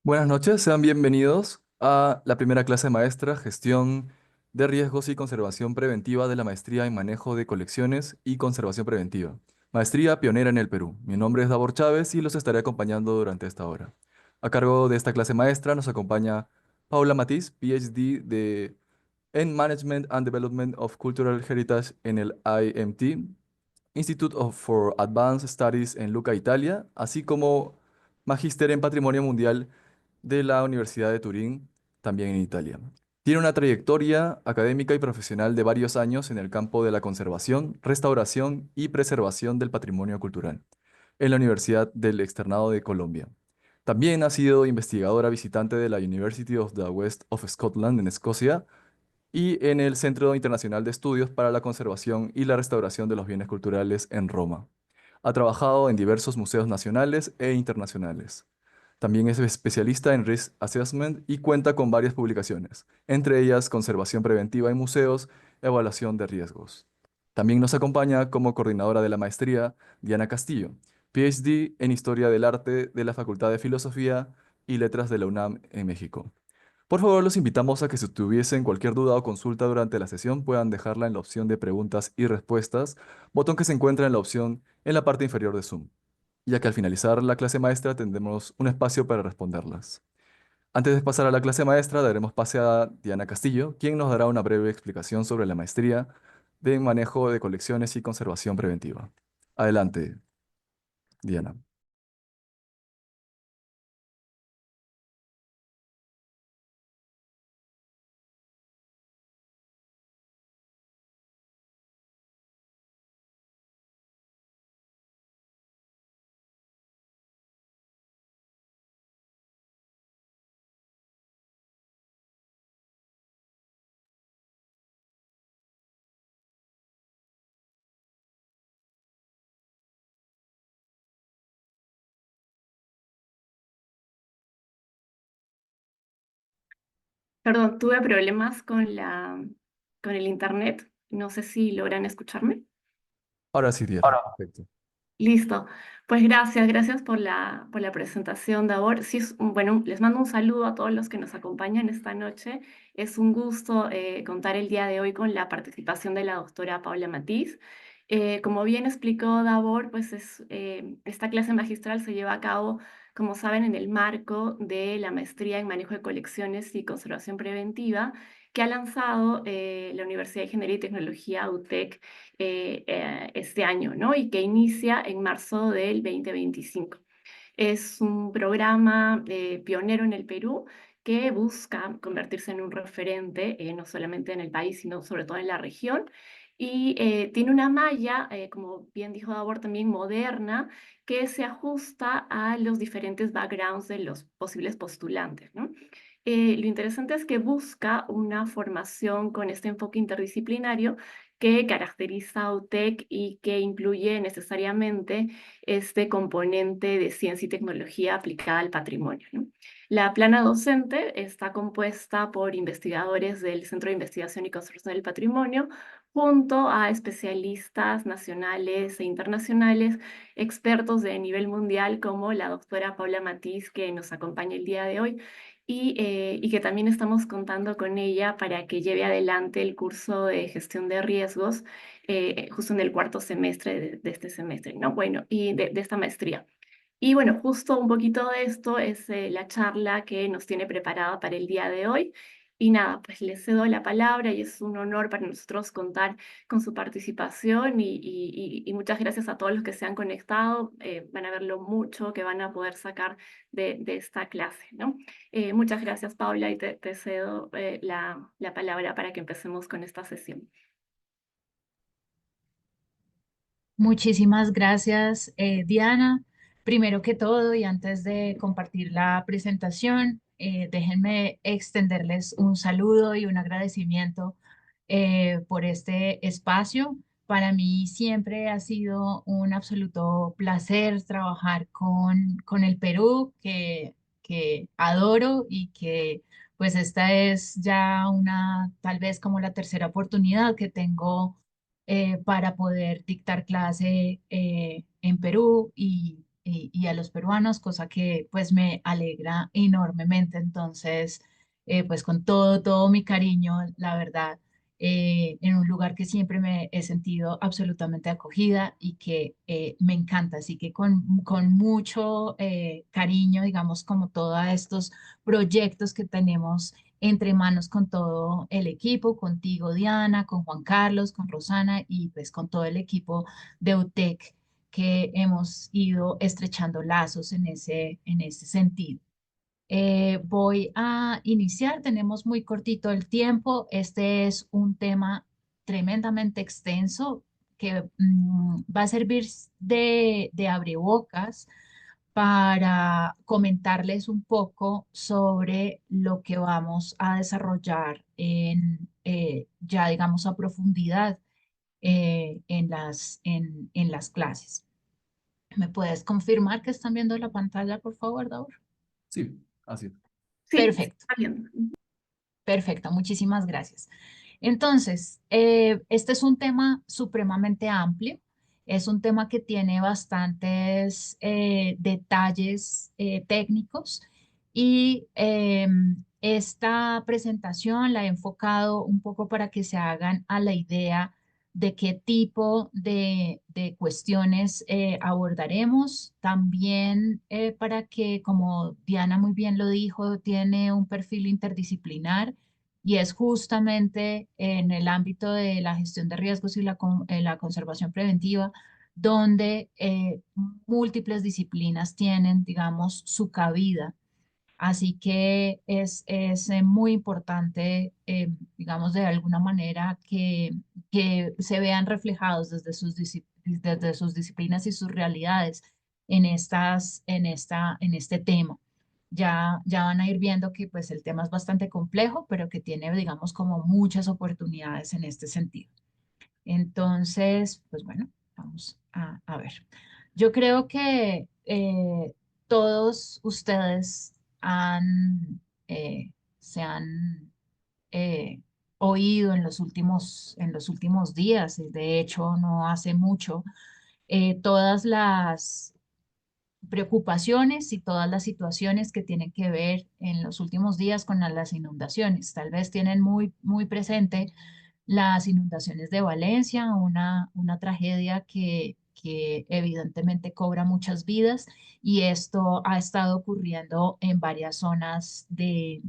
Buenas noches, sean bienvenidos a la primera clase maestra, Gestión de Riesgos y Conservación Preventiva de la Maestría en Manejo de Colecciones y Conservación Preventiva. Maestría pionera en el Perú. Mi nombre es Davor Chávez y los estaré acompañando durante esta hora. A cargo de esta clase maestra nos acompaña Paula Matiz, en Management and Development of Cultural Heritage en el IMT, for Advanced Studies en Lucca, Italia, así como Magíster en Patrimonio Mundial de la Universidad de Turín, también en Italia. Tiene una trayectoria académica y profesional de varios años en el campo de la conservación, restauración y preservación del patrimonio cultural en la Universidad del Externado de Colombia. También ha sido investigadora visitante de la University of the West of Scotland en Escocia y en el Centro Internacional de Estudios para la Conservación y la Restauración de los Bienes Culturales en Roma. Ha trabajado en diversos museos nacionales e internacionales. También es especialista en Risk Assessment y cuenta con varias publicaciones, entre ellas Conservación Preventiva en Museos, Evaluación de Riesgos. También nos acompaña como coordinadora de la maestría Diana Castillo, PhD en Historia del Arte de la Facultad de Filosofía y Letras de la UNAM en México. Por favor, los invitamos a que si tuviesen cualquier duda o consulta durante la sesión puedan dejarla en la opción de preguntas y respuestas, botón que se encuentra en la opción en la parte inferior de Zoom, ya que al finalizar la clase maestra tendremos un espacio para responderlas. Antes de pasar a la clase maestra, daremos pase a Diana Castillo, quien nos dará una breve explicación sobre la maestría de manejo de colecciones y conservación preventiva. Adelante, Diana. Perdón, tuve problemas con el internet. No sé si logran escucharme. Ahora sí, Diana. Perfecto. Listo. Pues gracias por por la presentación, Davor. Sí, bueno, les mando un saludo a todos los que nos acompañan esta noche. Es un gusto contar el día de hoy con la participación de la doctora Paula Matiz. Como bien explicó Davor, esta clase magistral se lleva a cabo, como saben, en el marco de la maestría en manejo de colecciones y conservación preventiva que ha lanzado la Universidad de Ingeniería y Tecnología UTEC este año, ¿no? Y que inicia en marzo del 2025. Es un programa pionero en el Perú que busca convertirse en un referente, no solamente en el país, sino sobre todo en la región. Y tiene una malla, como bien dijo Davor, también moderna, que se ajusta a los diferentes backgrounds de los posibles postulantes, ¿no? Lo interesante es que busca una formación con este enfoque interdisciplinario que caracteriza a UTEC y que incluye necesariamente este componente de ciencia y tecnología aplicada al patrimonio, ¿no? La plana docente está compuesta por investigadores del Centro de Investigación y Conservación del Patrimonio, junto a especialistas nacionales e internacionales, expertos de nivel mundial como la doctora Paula Matiz, que nos acompaña el día de hoy, y que también estamos contando con ella para que lleve adelante el curso de gestión de riesgos justo en el cuarto semestre de este semestre, ¿no? Bueno, y de esta maestría. Y bueno, justo un poquito de esto es la charla que nos tiene preparada para el día de hoy. Y nada, pues le cedo la palabra y es un honor para nosotros contar con su participación y muchas gracias a todos los que se han conectado. Van a ver lo mucho que van a poder sacar de esta clase, ¿no? Muchas gracias, Paula, y te cedo la palabra para que empecemos con esta sesión. Muchísimas gracias, Diana. Primero que todo, y antes de compartir la presentación, déjenme extenderles un saludo y un agradecimiento por este espacio. Para mí siempre ha sido un absoluto placer trabajar con el Perú, que adoro y que pues esta es ya una, tal vez como la tercera oportunidad que tengo para poder dictar clase en Perú y y a los peruanos, cosa que pues me alegra enormemente. Entonces, pues con todo mi cariño, la verdad, en un lugar que siempre me he sentido absolutamente acogida y que me encanta. Así que con mucho cariño, digamos, como todos estos proyectos que tenemos entre manos con todo el equipo, contigo, Diana, con Juan Carlos, con Rosana y pues con todo el equipo de UTEC que hemos ido estrechando lazos en ese sentido. Voy a iniciar, tenemos muy cortito el tiempo. Este es un tema tremendamente extenso que va a servir de abrebocas para comentarles un poco sobre lo que vamos a desarrollar ya digamos a profundidad en las clases. ¿Me puedes confirmar que están viendo la pantalla, por favor, Daur? Sí, así es. Sí, Perfecto, está bien. perfecto, muchísimas gracias. Entonces, este es un tema supremamente amplio, es un tema que tiene bastantes detalles técnicos y esta presentación la he enfocado un poco para que se hagan a la idea de qué tipo de cuestiones abordaremos, también para que, como Diana muy bien lo dijo, tiene un perfil interdisciplinar y es justamente en el ámbito de la gestión de riesgos y la conservación preventiva donde múltiples disciplinas tienen, digamos, su cabida. Así que es muy importante, digamos, de alguna manera que se vean reflejados desde sus disciplinas y sus realidades en este tema. Ya van a ir viendo que pues el tema es bastante complejo, pero que tiene, digamos, como muchas oportunidades en este sentido. Entonces, pues bueno, vamos a ver. Yo creo que todos ustedes eh, se han eh, oído en los últimos días, y de hecho no hace mucho, todas las preocupaciones y todas las situaciones que tienen que ver en los últimos días con las inundaciones. Tal vez tienen muy presente las inundaciones de Valencia, una tragedia que evidentemente cobra muchas vidas y esto ha estado ocurriendo en varias zonas del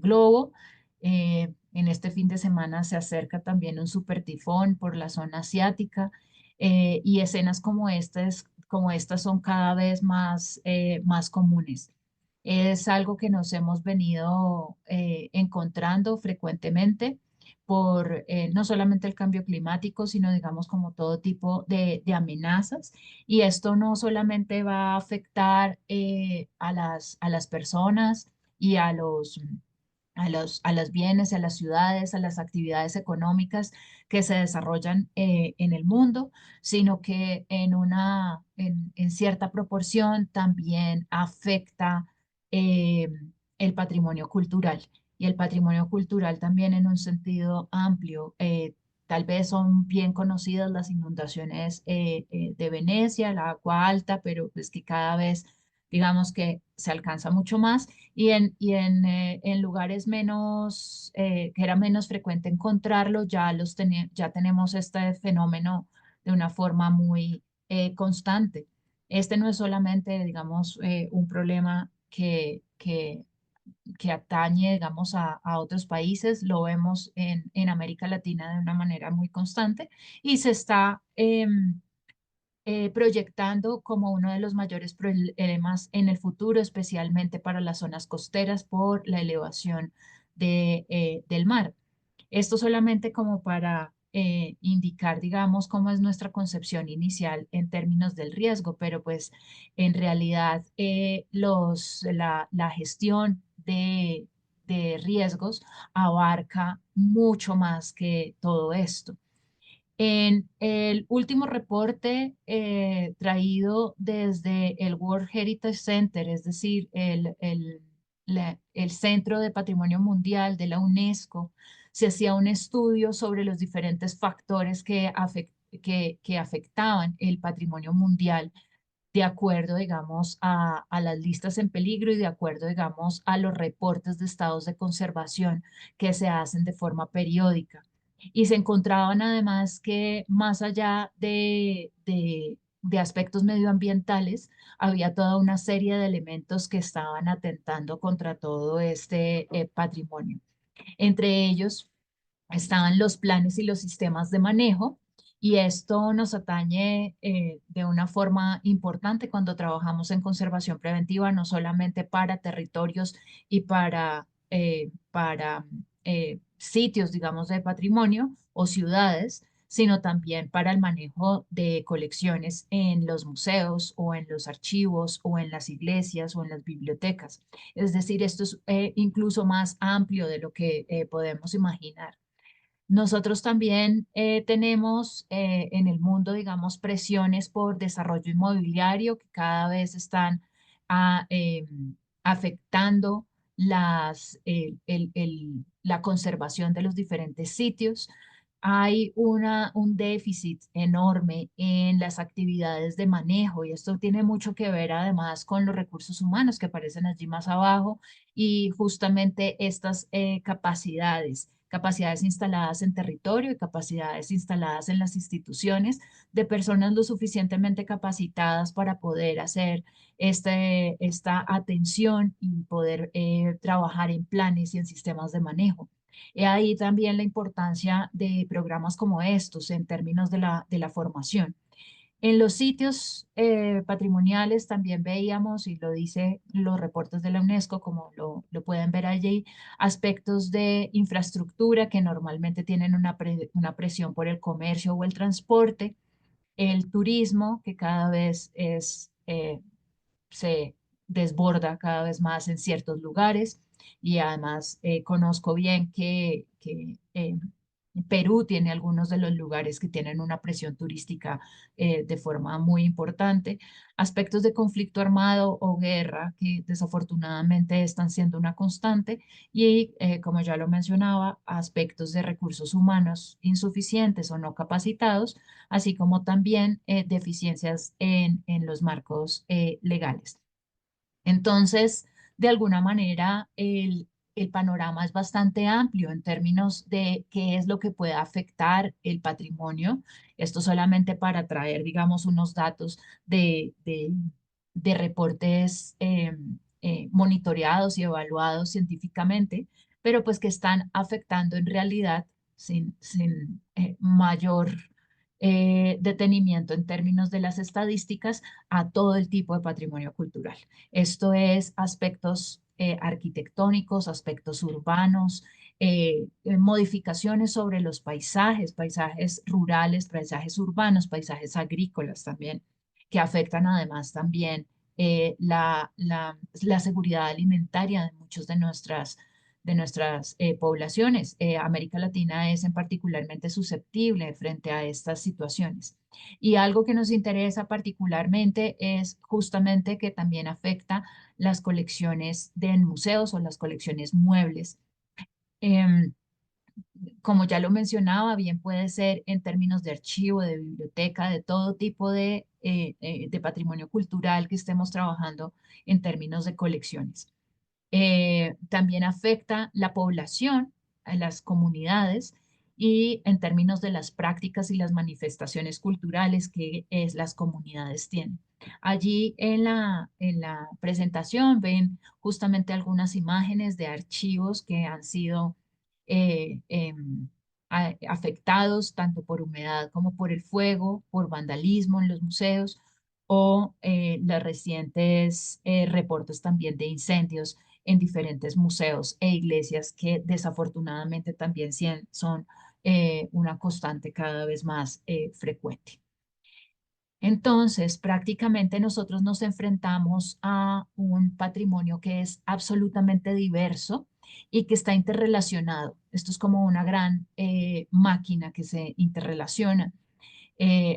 globo. En este fin de semana se acerca también un super tifón por la zona asiática y escenas como estas son cada vez más comunes. Es algo que nos hemos venido encontrando frecuentemente por no solamente el cambio climático, sino digamos como todo tipo de amenazas. Y esto no solamente va a afectar a las personas y a los bienes, a las ciudades, a las actividades económicas que se desarrollan en el mundo, sino que en cierta proporción también afecta eh, el patrimonio cultural. Y el patrimonio cultural también en un sentido amplio. Tal vez son bien conocidas las inundaciones de Venecia, la agua alta, pero pues que cada vez digamos que se alcanza mucho más en lugares menos, que era menos frecuente encontrarlo, ya tenemos este fenómeno de una forma muy constante. Este no es solamente, digamos, un problema que atañe, digamos, a otros países, lo vemos en América Latina de una manera muy constante y se está proyectando como uno de los mayores problemas en el futuro, especialmente para las zonas costeras por la elevación del mar. Esto solamente como para indicar, digamos, cómo es nuestra concepción inicial en términos del riesgo, pero pues en realidad la gestión de riesgos abarca mucho más que todo esto. En el último reporte traído desde el World Heritage Center, es decir, el Centro de Patrimonio Mundial de la UNESCO, se hacía un estudio sobre los diferentes factores que afectaban el patrimonio mundial de acuerdo, digamos, a las listas en peligro y de acuerdo, digamos, a los reportes de estados de conservación que se hacen de forma periódica. Y se encontraban además que más allá de aspectos medioambientales, había toda una serie de elementos que estaban atentando contra todo este patrimonio. Entre ellos estaban los planes y los sistemas de manejo, y esto nos atañe de una forma importante cuando trabajamos en conservación preventiva, no solamente para territorios y para sitios, digamos, de patrimonio o ciudades, sino también para el manejo de colecciones en los museos o en los archivos o en las iglesias o en las bibliotecas. Es decir, esto es incluso más amplio de lo que podemos imaginar. Nosotros también tenemos en el mundo, digamos, presiones por desarrollo inmobiliario que cada vez están ah, afectando la conservación de los diferentes sitios. Hay un déficit enorme en las actividades de manejo, y esto tiene mucho que ver además con los recursos humanos que aparecen allí más abajo, y justamente estas capacidades instaladas en territorio y capacidades instaladas en las instituciones de personas lo suficientemente capacitadas para poder hacer esta atención y poder trabajar en planes y en sistemas de manejo. He ahí también la importancia de programas como estos en términos de la formación. En los sitios patrimoniales también veíamos, y lo dice los reportes de la UNESCO, como lo pueden ver allí, aspectos de infraestructura que normalmente tienen una presión por el comercio o el transporte, el turismo, que cada vez se desborda cada vez más en ciertos lugares, y además conozco bien que Perú tiene algunos de los lugares que tienen una presión turística de forma muy importante. Aspectos de conflicto armado o guerra que desafortunadamente están siendo una constante, y como ya lo mencionaba, aspectos de recursos humanos insuficientes o no capacitados, así como también deficiencias en los marcos legales. Entonces, de alguna manera, el panorama es bastante amplio en términos de qué es lo que puede afectar el patrimonio. Esto solamente para traer, digamos, unos datos de reportes monitoreados y evaluados científicamente, pero pues que están afectando en realidad sin mayor detenimiento en términos de las estadísticas a todo el tipo de patrimonio cultural. Esto es aspectos arquitectónicos, aspectos urbanos, modificaciones sobre los paisajes, paisajes rurales, paisajes urbanos, paisajes agrícolas también, que afectan además también la seguridad alimentaria de muchos de nuestras poblaciones. América Latina es en particularmente susceptible frente a estas situaciones. Y algo que nos interesa particularmente es justamente que también afecta las colecciones de museos o las colecciones muebles. Em, Como ya lo mencionaba, bien puede ser en términos de archivo, de biblioteca, de todo tipo de patrimonio cultural que estemos trabajando en términos de colecciones. También afecta la población, a las comunidades, y en términos de las prácticas y las manifestaciones culturales que las comunidades tienen. Allí en la presentación ven justamente algunas imágenes de archivos que han sido afectados tanto por humedad como por el fuego, por vandalismo en los museos, o los recientes reportes también de incendios en diferentes museos e iglesias que desafortunadamente también son una constante cada vez más frecuente. Entonces, prácticamente nosotros nos enfrentamos a un patrimonio que es absolutamente diverso y que está interrelacionado. Esto es como una gran máquina que se interrelaciona.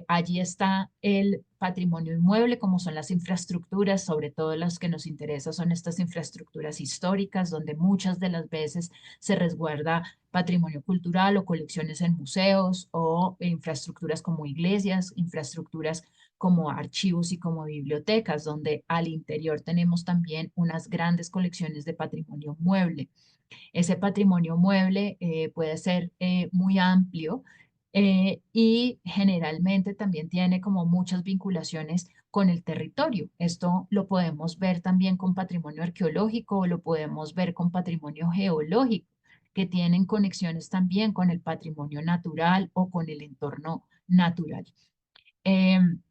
Allí está el patrimonio inmueble, como son las infraestructuras, sobre todo las que nos interesan son estas infraestructuras históricas, donde muchas de las veces se resguarda patrimonio cultural o colecciones en museos, o infraestructuras como iglesias, infraestructuras como archivos y como bibliotecas, donde al interior tenemos también unas grandes colecciones de patrimonio mueble. Ese patrimonio mueble puede ser muy amplio y generalmente también tiene como muchas vinculaciones con el territorio. Esto lo podemos ver también con patrimonio arqueológico o lo podemos ver con patrimonio geológico, que tienen conexiones también con el patrimonio natural o con el entorno natural. Em,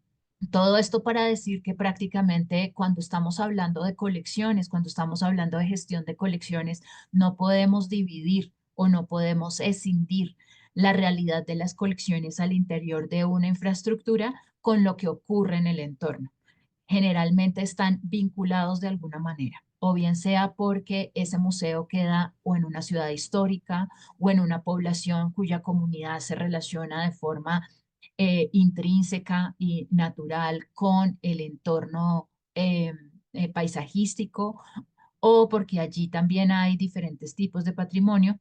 Todo esto para decir que prácticamente cuando estamos hablando de colecciones, cuando estamos hablando de gestión de colecciones, no podemos dividir o no podemos escindir la realidad de las colecciones al interior de una infraestructura con lo que ocurre en el entorno. Generalmente están vinculados de alguna manera, o bien sea porque ese museo queda o en una ciudad histórica o en una población cuya comunidad se relaciona de forma intrínseca y natural con el entorno paisajístico, o porque allí también hay diferentes tipos de patrimonio,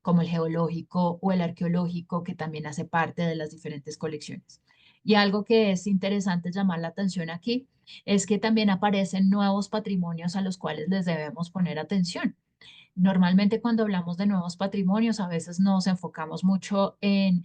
como el geológico o el arqueológico, que también hace parte de las diferentes colecciones. Y algo que es interesante llamar la atención aquí es que también aparecen nuevos patrimonios a los cuales les debemos poner atención. Normalmente cuando hablamos de nuevos patrimonios, a veces nos enfocamos mucho en,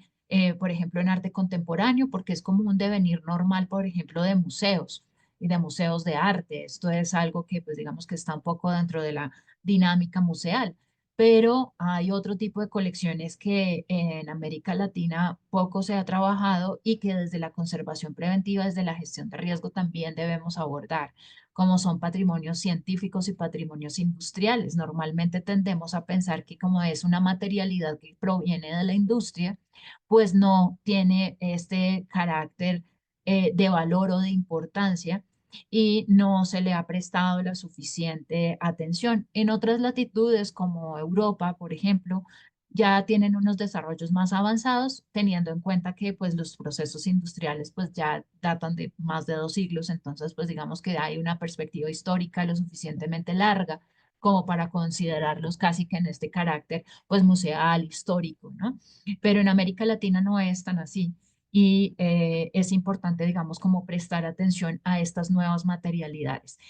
por ejemplo, en arte contemporáneo, porque es como un devenir normal, por ejemplo, de museos y de museos de arte. Esto es algo que, pues, digamos que está un poco dentro de la dinámica museal. Pero hay otro tipo de colecciones que en América Latina poco se ha trabajado y que desde la conservación preventiva, desde la gestión de riesgo también debemos abordar, como son patrimonios científicos y patrimonios industriales. Normalmente tendemos a pensar que como es una materialidad que proviene de la industria, pues no tiene este carácter de valor o de importancia y no se le ha prestado la suficiente atención. En otras latitudes, como Europa, por ejemplo, ya tienen unos desarrollos más avanzados, teniendo en cuenta que pues los procesos industriales pues ya datan de más de 2 siglos, entonces pues digamos que hay una perspectiva histórica lo suficientemente larga como para considerarlos casi que en este carácter pues museal, histórico, ¿no? Pero en América Latina no es tan así y es importante, digamos, como prestar atención a estas nuevas materialidades.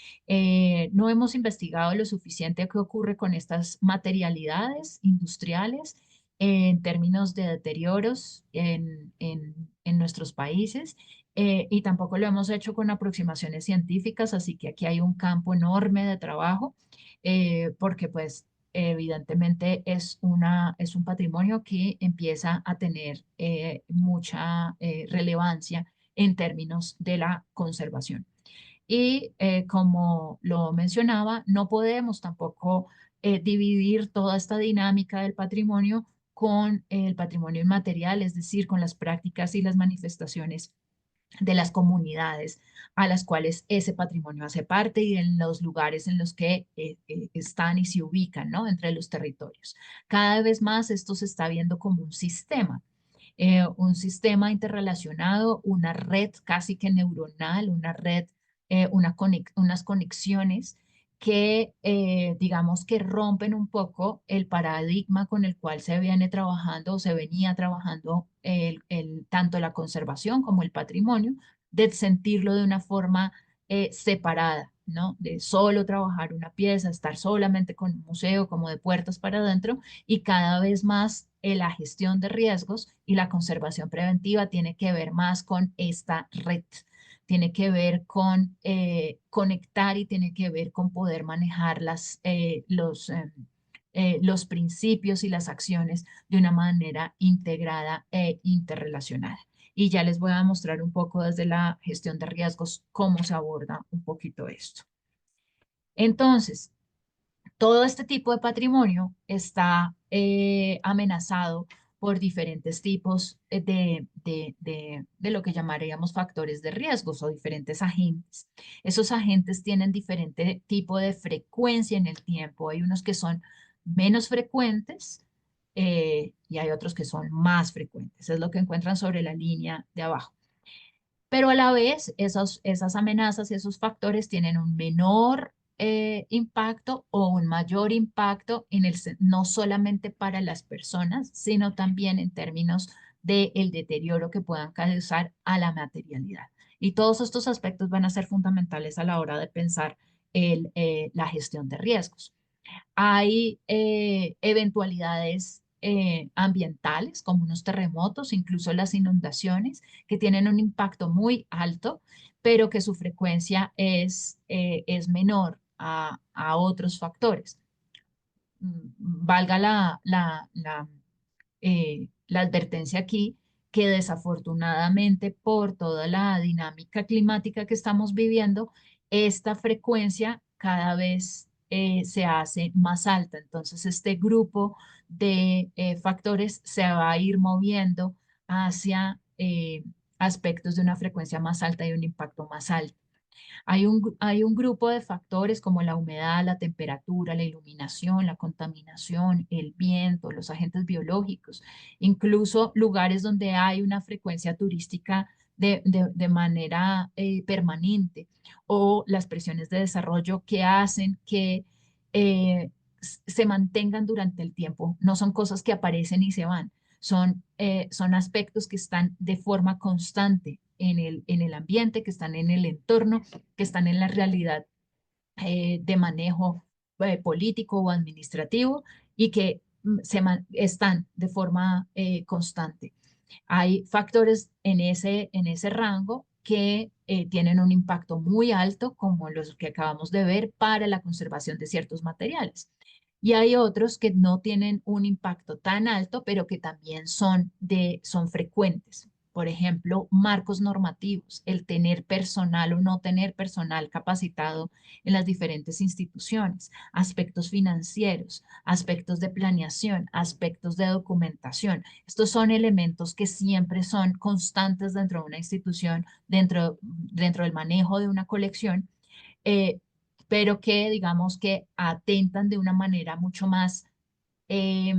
No hemos investigado lo suficiente qué ocurre con estas materialidades industriales en términos de deterioros en nuestros países y tampoco lo hemos hecho con aproximaciones científicas, así que aquí hay un campo enorme de trabajo porque pues evidentemente es un patrimonio que empieza a tener mucha relevancia en términos de la conservación. Y como lo mencionaba, no podemos tampoco dividir toda esta dinámica del patrimonio con el patrimonio inmaterial, es decir, con las prácticas y las manifestaciones de las comunidades a las cuales ese patrimonio hace parte y en los lugares en los que están y se ubican, ¿no? Entre los territorios. Cada vez más esto se está viendo como un sistema interrelacionado, una red casi que neuronal, una red, unas conexiones que digamos que rompen un poco el paradigma con el cual se viene trabajando o se venía trabajando tanto la conservación como el patrimonio, de sentirlo de una forma separada, ¿no? De solo trabajar una pieza, estar solamente con un museo como de puertas para adentro y cada vez más la gestión de riesgos y la conservación preventiva tiene que ver más con esta red, tiene que ver con conectar y tiene que ver con poder manejar los principios y las acciones de una manera integrada e interrelacionada. Y ya les voy a mostrar un poco desde la gestión de riesgos cómo se aborda un poquito esto. Entonces, todo este tipo de patrimonio está amenazado por diferentes tipos de lo que llamaríamos factores de riesgos o diferentes agentes. Esos agentes tienen diferente tipo de frecuencia en el tiempo. Hay unos que son menos frecuentes y hay otros que son más frecuentes. Es lo que encuentran sobre la línea de abajo. Pero a la vez, esas amenazas y esos factores tienen un menor impacto o un mayor impacto no solamente para las personas, sino también en términos del deterioro que puedan causar a la materialidad. Y todos estos aspectos van a ser fundamentales a la hora de pensar la gestión de riesgos. Hay eventualidades ambientales como unos terremotos, incluso las inundaciones, que tienen un impacto muy alto, pero que su frecuencia es menor a otros factores. Valga la advertencia aquí que desafortunadamente por toda la dinámica climática que estamos viviendo, esta frecuencia cada vez se hace más alta. Entonces, este grupo de factores se va a ir moviendo hacia aspectos de una frecuencia más alta y un impacto más alto. Hay un grupo de factores como la humedad, la temperatura, la iluminación, la contaminación, el viento, los agentes biológicos, incluso lugares donde hay una frecuencia turística de manera permanente, o las presiones de desarrollo que hacen que se mantengan durante el tiempo. No son cosas que aparecen y se van, son aspectos que están de forma constante en el ambiente, que están en el entorno, que están en la realidad de manejo político o administrativo, y que están de forma constante. Hay factores en ese rango que tienen un impacto muy alto, como los que acabamos de ver, para la conservación de ciertos materiales. Y hay otros que no tienen un impacto tan alto, pero que también son frecuentes. Por ejemplo, marcos normativos, el tener personal o no tener personal capacitado en las diferentes instituciones, aspectos financieros, aspectos de planeación, aspectos de documentación. Estos son elementos que siempre son constantes dentro de una institución, dentro del manejo de una colección, eh, pero que digamos que atentan de una manera mucho más eh,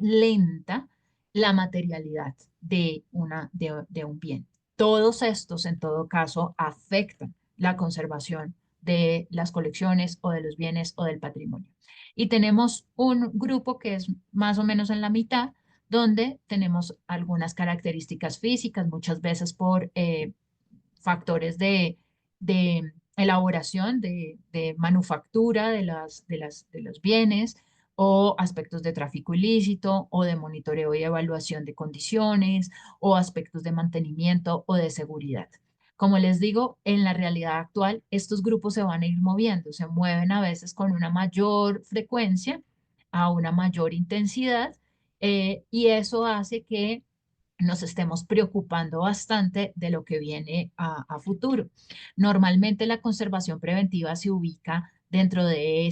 lenta la materialidad de un bien. Todos estos, en todo caso, afectan la conservación de las colecciones o de los bienes o del patrimonio. Y tenemos un grupo que es más o menos en la mitad, donde tenemos algunas características físicas, muchas veces por factores de elaboración, de manufactura de los bienes, o aspectos de tráfico ilícito, o de monitoreo y evaluación de condiciones, o aspectos de mantenimiento o de seguridad. Como les digo, en la realidad actual, estos grupos se van a ir moviendo, se mueven a veces con una mayor frecuencia, a una mayor intensidad, y eso hace que nos estemos preocupando bastante de lo que viene a futuro. Normalmente la conservación preventiva se ubica dentro de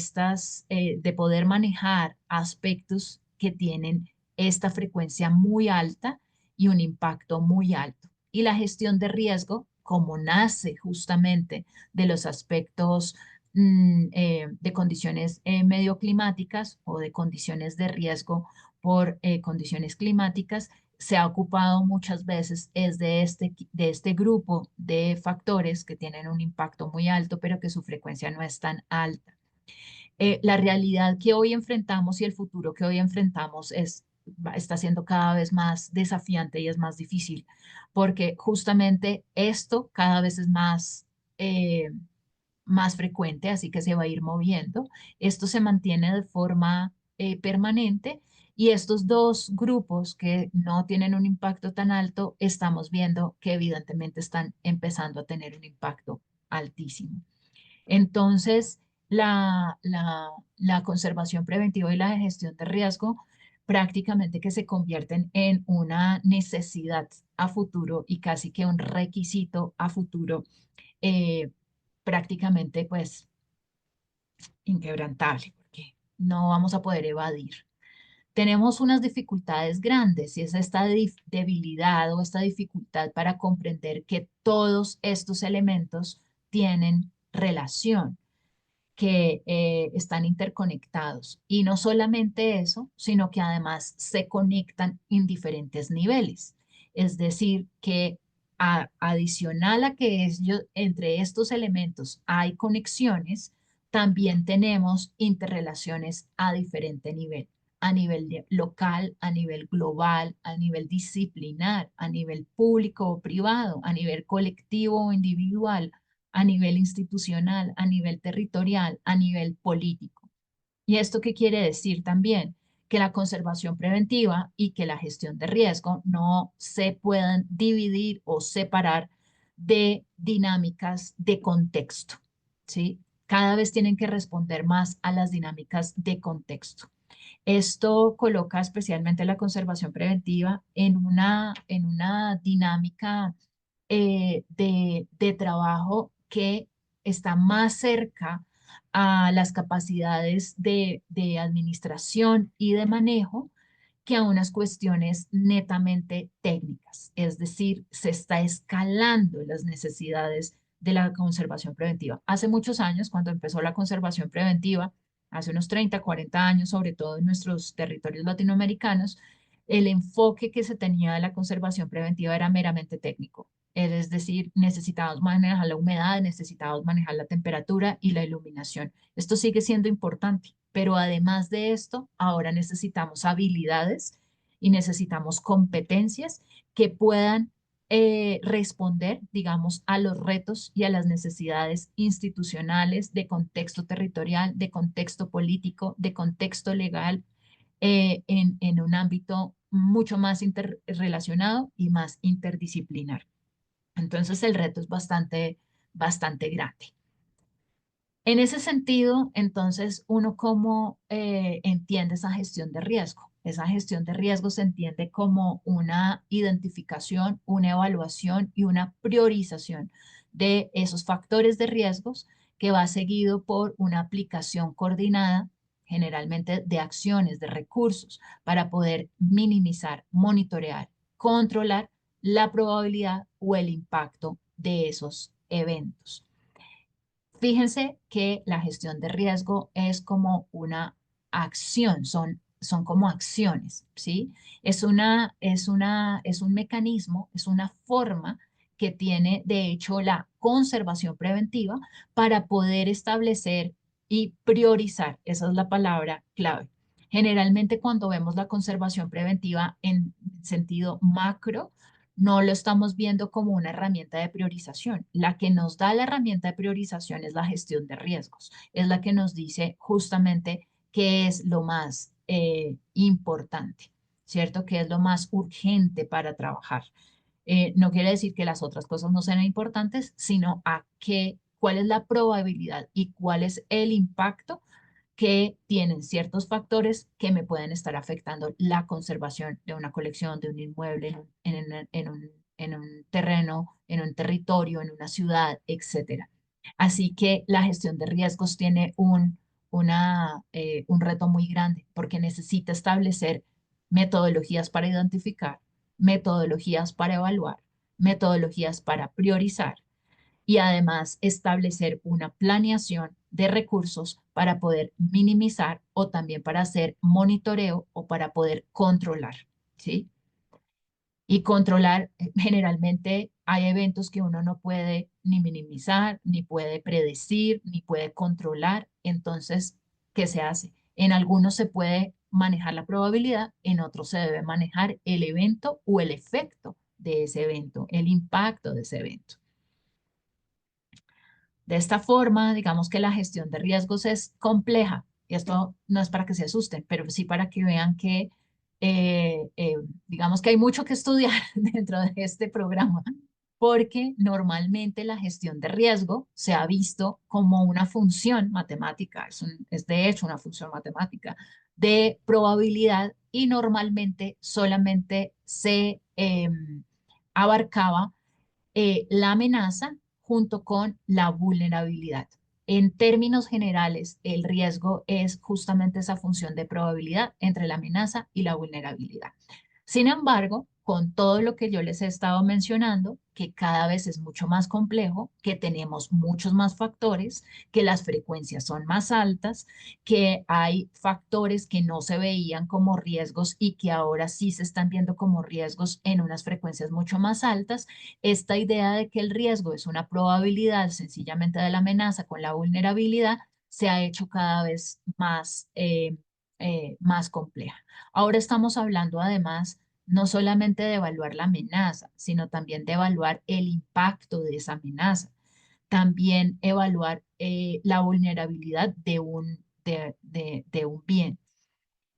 de poder manejar aspectos que tienen esta frecuencia muy alta y un impacto muy alto. Y la gestión de riesgo, como nace justamente de los aspectos de condiciones medioclimáticas o de condiciones de riesgo por condiciones climáticas, se ha ocupado muchas veces es de este grupo de factores que tienen un impacto muy alto, pero que su frecuencia no es tan alta. La realidad que hoy enfrentamos y el futuro que hoy enfrentamos está siendo cada vez más desafiante y es más difícil, porque justamente esto cada vez es más frecuente, así que se va a ir moviendo. Esto se mantiene de forma permanente, y estos dos grupos que no tienen un impacto tan alto, estamos viendo que evidentemente están empezando a tener un impacto altísimo. Entonces, la conservación preventiva y la gestión de riesgo prácticamente que se convierten en una necesidad a futuro y casi que un requisito a futuro, eh, prácticamente pues inquebrantable, porque no vamos a poder evadir. Tenemos unas dificultades grandes, y es esta debilidad o esta dificultad para comprender que todos estos elementos tienen relación, que están interconectados. Y no solamente eso, sino que además se conectan en diferentes niveles. Es decir, que adicional a que entre estos elementos hay conexiones, también tenemos interrelaciones a diferente nivel. a nivel local, a nivel global, a nivel disciplinar, a nivel público o privado, a nivel colectivo o individual, a nivel institucional, a nivel territorial, a nivel político. ¿Y esto qué quiere decir también? Que la conservación preventiva y que la gestión de riesgo no se puedan dividir o separar de dinámicas de contexto, ¿sí? Cada vez tienen que responder más a las dinámicas de contexto. Esto coloca especialmente la conservación preventiva en una dinámica de trabajo que está más cerca a las capacidades de administración y de manejo que a unas cuestiones netamente técnicas. Es decir, se está escalando las necesidades de la conservación preventiva. Hace muchos años, cuando empezó la conservación preventiva, hace unos 30, 40 años, sobre todo en nuestros territorios latinoamericanos, el enfoque que se tenía de la conservación preventiva era meramente técnico. Es decir, necesitábamos manejar la humedad, necesitábamos manejar la temperatura y la iluminación. Esto sigue siendo importante, pero además de esto, ahora necesitamos habilidades y necesitamos competencias que puedan responder, digamos, a los retos y a las necesidades institucionales de contexto territorial, de contexto político, de contexto legal, en un ámbito mucho más interrelacionado y más interdisciplinar. Entonces el reto es bastante grande. En ese sentido, entonces, uno cómo entiende esa gestión de riesgo. Esa gestión de riesgo se entiende como una identificación, una evaluación y una priorización de esos factores de riesgos que va seguido por una aplicación coordinada, generalmente de acciones, de recursos, para poder minimizar, monitorear, controlar la probabilidad o el impacto de esos eventos. Fíjense que la gestión de riesgo es como una acción, son como acciones, ¿sí? Es un mecanismo, es una forma que tiene, de hecho, la conservación preventiva para poder establecer y priorizar. Esa es la palabra clave. Generalmente cuando vemos la conservación preventiva en sentido macro, no lo estamos viendo como una herramienta de priorización. La que nos da la herramienta de priorización es la gestión de riesgos, es la que nos dice justamente qué es lo más importante, ¿cierto? ¿Qué es lo más urgente para trabajar? No quiere decir que las otras cosas no sean importantes, sino cuál es la probabilidad y cuál es el impacto que tienen ciertos factores que me pueden estar afectando la conservación de una colección, de un inmueble, en un terreno, en un territorio, en una ciudad, etcétera. Así que la gestión de riesgos tiene un reto muy grande porque necesita establecer metodologías para identificar, metodologías para evaluar, metodologías para priorizar y además establecer una planeación de recursos para poder minimizar o también para hacer monitoreo o para poder controlar, ¿sí? Y controlar, generalmente hay eventos que uno no puede ni minimizar, ni puede predecir, ni puede controlar. Entonces, ¿qué se hace? En algunos se puede manejar la probabilidad, en otros se debe manejar el evento o el efecto de ese evento, el impacto de ese evento. De esta forma, digamos que la gestión de riesgos es compleja. Y esto no es para que se asusten, pero sí para que vean que, digamos que hay mucho que estudiar dentro de este programa, porque normalmente la gestión de riesgo se ha visto como una función matemática, es de hecho una función matemática de probabilidad y normalmente solamente se abarcaba la amenaza junto con la vulnerabilidad. En términos generales, el riesgo es justamente esa función de probabilidad entre la amenaza y la vulnerabilidad. Sin embargo, con todo lo que yo les he estado mencionando, que cada vez es mucho más complejo, que tenemos muchos más factores, que las frecuencias son más altas, que hay factores que no se veían como riesgos y que ahora sí se están viendo como riesgos en unas frecuencias mucho más altas, esta idea de que el riesgo es una probabilidad sencillamente de la amenaza con la vulnerabilidad se ha hecho cada vez más más compleja. Ahora estamos hablando además no solamente de evaluar la amenaza, sino también de evaluar el impacto de esa amenaza, también evaluar la vulnerabilidad de un bien.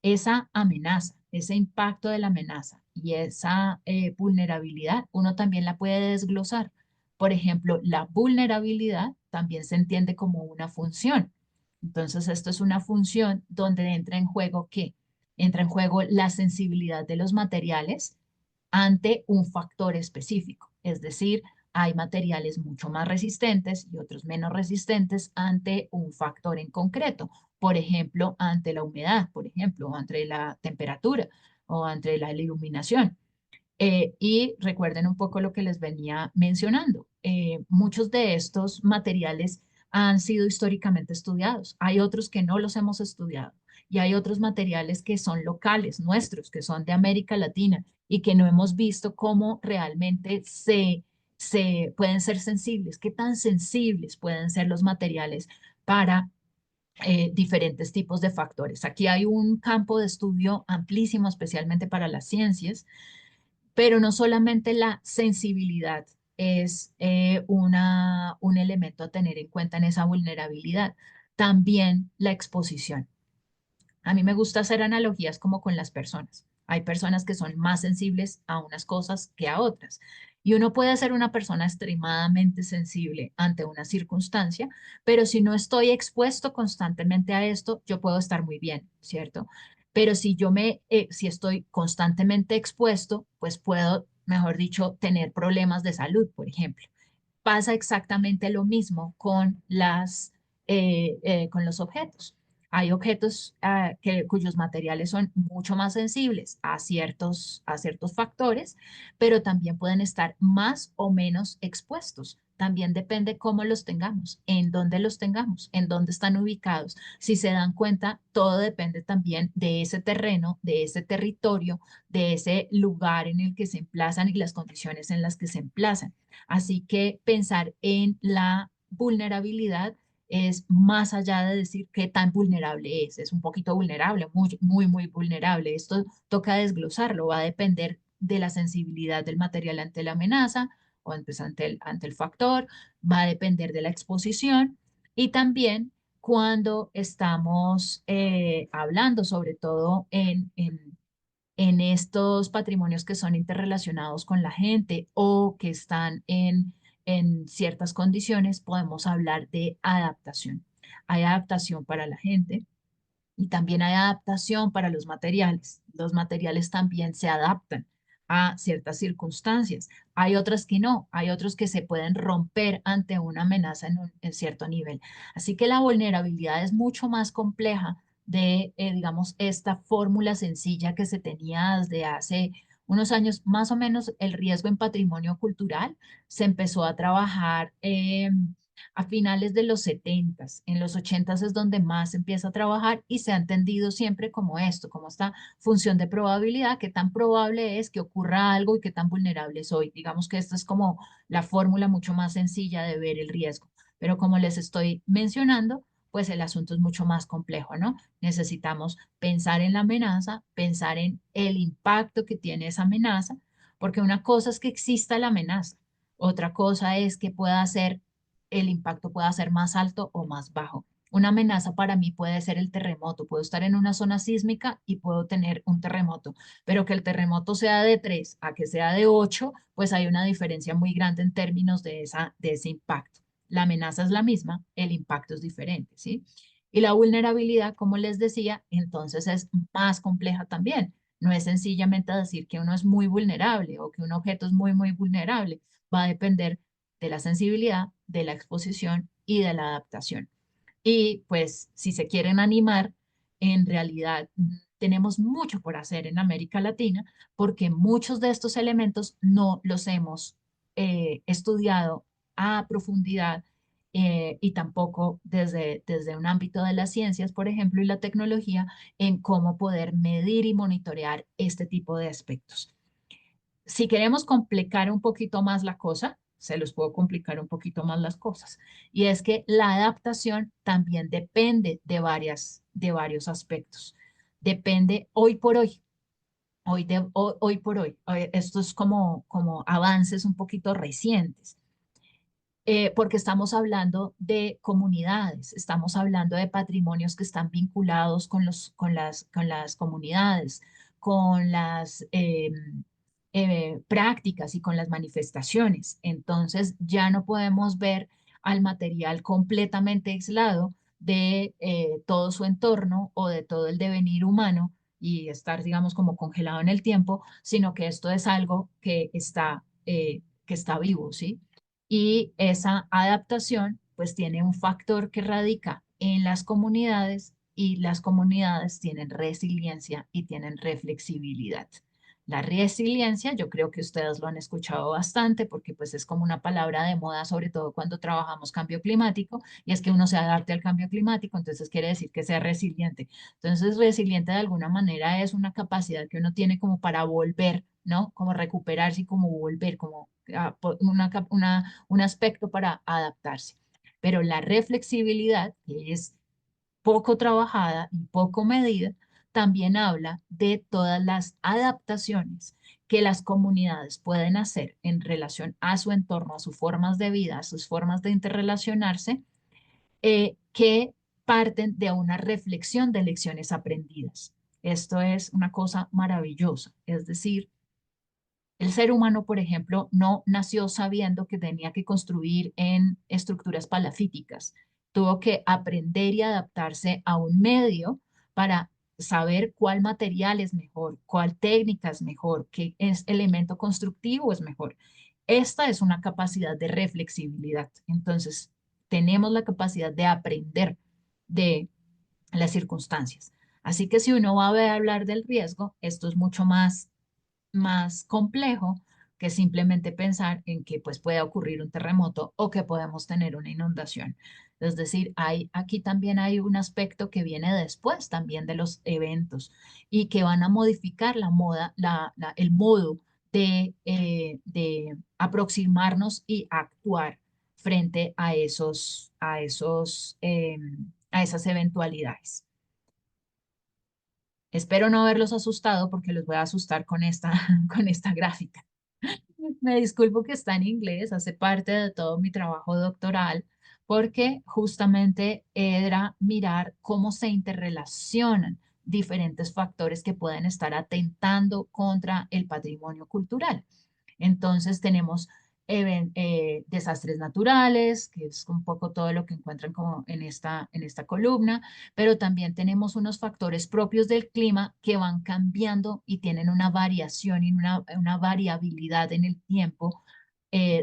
Esa amenaza, ese impacto de la amenaza y esa vulnerabilidad, uno también la puede desglosar. Por ejemplo, la vulnerabilidad también se entiende como una función. Entonces, esto es una función donde entra en juego ¿qué? Entra en juego la sensibilidad de los materiales ante un factor específico. Es decir, hay materiales mucho más resistentes y otros menos resistentes ante un factor en concreto. Por ejemplo, ante la humedad, por ejemplo, o ante la temperatura o ante la iluminación. Y recuerden un poco lo que les venía mencionando. Muchos de estos materiales han sido históricamente estudiados. Hay otros que no los hemos estudiado. Y hay otros materiales que son locales, nuestros, que son de América Latina y que no hemos visto cómo realmente se pueden ser sensibles, qué tan sensibles pueden ser los materiales para diferentes tipos de factores. Aquí hay un campo de estudio amplísimo, especialmente para las ciencias, pero no solamente la sensibilidad es un elemento a tener en cuenta en esa vulnerabilidad, también la exposición. A mí me gusta hacer analogías como con las personas. Hay personas que son más sensibles a unas cosas que a otras. Y uno puede ser una persona extremadamente sensible ante una circunstancia, pero si no estoy expuesto constantemente a esto, yo puedo estar muy bien, ¿cierto? Pero si estoy constantemente expuesto, pues puedo, mejor dicho, tener problemas de salud, por ejemplo. Pasa exactamente lo mismo con con los objetos. Hay objetos cuyos materiales son mucho más sensibles a ciertos factores, pero también pueden estar más o menos expuestos. También depende cómo los tengamos, en dónde están ubicados. Si se dan cuenta, todo depende también de ese terreno, de ese territorio, de ese lugar en el que se emplazan y las condiciones en las que se emplazan. Así que pensar en la vulnerabilidad es más allá de decir qué tan vulnerable es un poquito vulnerable, muy, muy, muy vulnerable. Esto toca desglosarlo, va a depender de la sensibilidad del material ante la amenaza o pues, ante el factor, va a depender de la exposición y también cuando estamos hablando sobre todo en estos patrimonios que son interrelacionados con la gente o que están en ciertas condiciones, podemos hablar de adaptación. Hay adaptación para la gente y también hay adaptación para los materiales. Los materiales también se adaptan a ciertas circunstancias. Hay otras que no, hay otros que se pueden romper ante una amenaza en cierto nivel. Así que la vulnerabilidad es mucho más compleja de, digamos, esta fórmula sencilla que se tenía desde hace unos años, más o menos el riesgo en patrimonio cultural se empezó a trabajar a finales de los 70. En los 80 es donde más se empieza a trabajar y se ha entendido siempre como esto, como esta función de probabilidad, qué tan probable es que ocurra algo y qué tan vulnerable soy. Digamos que esta es como la fórmula mucho más sencilla de ver el riesgo. Pero como les estoy mencionando, pues el asunto es mucho más complejo, ¿no? Necesitamos pensar en la amenaza, pensar en el impacto que tiene esa amenaza, porque una cosa es que exista la amenaza, otra cosa es que pueda ser el impacto pueda ser más alto o más bajo. Una amenaza para mí puede ser el terremoto. Puedo estar en una zona sísmica y puedo tener un terremoto, pero que el terremoto sea de 3 a que sea de 8, pues hay una diferencia muy grande en términos de ese impacto. La amenaza es la misma, el impacto es diferente, ¿sí? Y la vulnerabilidad, como les decía, entonces es más compleja también. No es sencillamente decir que uno es muy vulnerable o que un objeto es muy, muy vulnerable. Va a depender de la sensibilidad, de la exposición y de la adaptación. Y pues si se quieren animar, en realidad tenemos mucho por hacer en América Latina porque muchos de estos elementos no los hemos estudiado a profundidad y tampoco desde un ámbito de las ciencias, por ejemplo, y la tecnología, en cómo poder medir y monitorear este tipo de aspectos. Si queremos complicar un poquito más la cosa, se los puedo complicar un poquito más las cosas. Y es que la adaptación también depende de varios aspectos. depende hoy por hoy. Hoy por hoy, esto es como avances un poquito recientes, porque estamos hablando de comunidades, estamos hablando de patrimonios que están vinculados con las comunidades, con las prácticas y con las manifestaciones. Entonces ya no podemos ver al material completamente aislado de todo su entorno o de todo el devenir humano y estar, digamos, como congelado en el tiempo, sino que esto es algo que está vivo, ¿sí? Y esa adaptación pues tiene un factor que radica en las comunidades y las comunidades tienen resiliencia y tienen reflexibilidad. La resiliencia, yo creo que ustedes lo han escuchado bastante porque pues es como una palabra de moda, sobre todo cuando trabajamos cambio climático, y es que uno se adapte al cambio climático, entonces quiere decir que sea resiliente. Entonces, resiliente de alguna manera es una capacidad que uno tiene como para volver, ¿no? Como recuperarse y como volver, como un aspecto para adaptarse. Pero la reflexibilidad, que es poco trabajada y poco medida, también habla de todas las adaptaciones que las comunidades pueden hacer en relación a su entorno, a sus formas de vida, a sus formas de interrelacionarse, que parten de una reflexión de lecciones aprendidas. Esto es una cosa maravillosa, es decir, el ser humano, por ejemplo, no nació sabiendo que tenía que construir en estructuras palafíticas. Tuvo que aprender y adaptarse a un medio para saber cuál material es mejor, cuál técnica es mejor, qué elemento constructivo es mejor. Esta es una capacidad de reflexibilidad. Entonces, tenemos la capacidad de aprender de las circunstancias. Así que si uno va a hablar del riesgo, esto es mucho más complejo que simplemente pensar en que pues puede ocurrir un terremoto o que podemos tener una inundación. Es decir, aquí también hay un aspecto que viene después también de los eventos y que van a modificar la moda, el modo de aproximarnos y actuar frente a esas eventualidades. Espero no haberlos asustado porque los voy a asustar con esta, con esta gráfica. Me disculpo que está en inglés, hace parte de todo mi trabajo doctoral, porque justamente era mirar cómo se interrelacionan diferentes factores que pueden estar atentando contra el patrimonio cultural. Entonces tenemos desastres naturales, que es un poco todo lo que encuentran como en esta columna, pero también tenemos unos factores propios del clima que van cambiando y tienen una variación y una variabilidad en el tiempo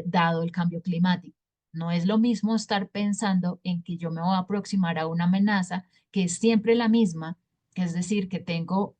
dado el cambio climático. No es lo mismo estar pensando en que yo me voy a aproximar a una amenaza que es siempre la misma, es decir, que tengo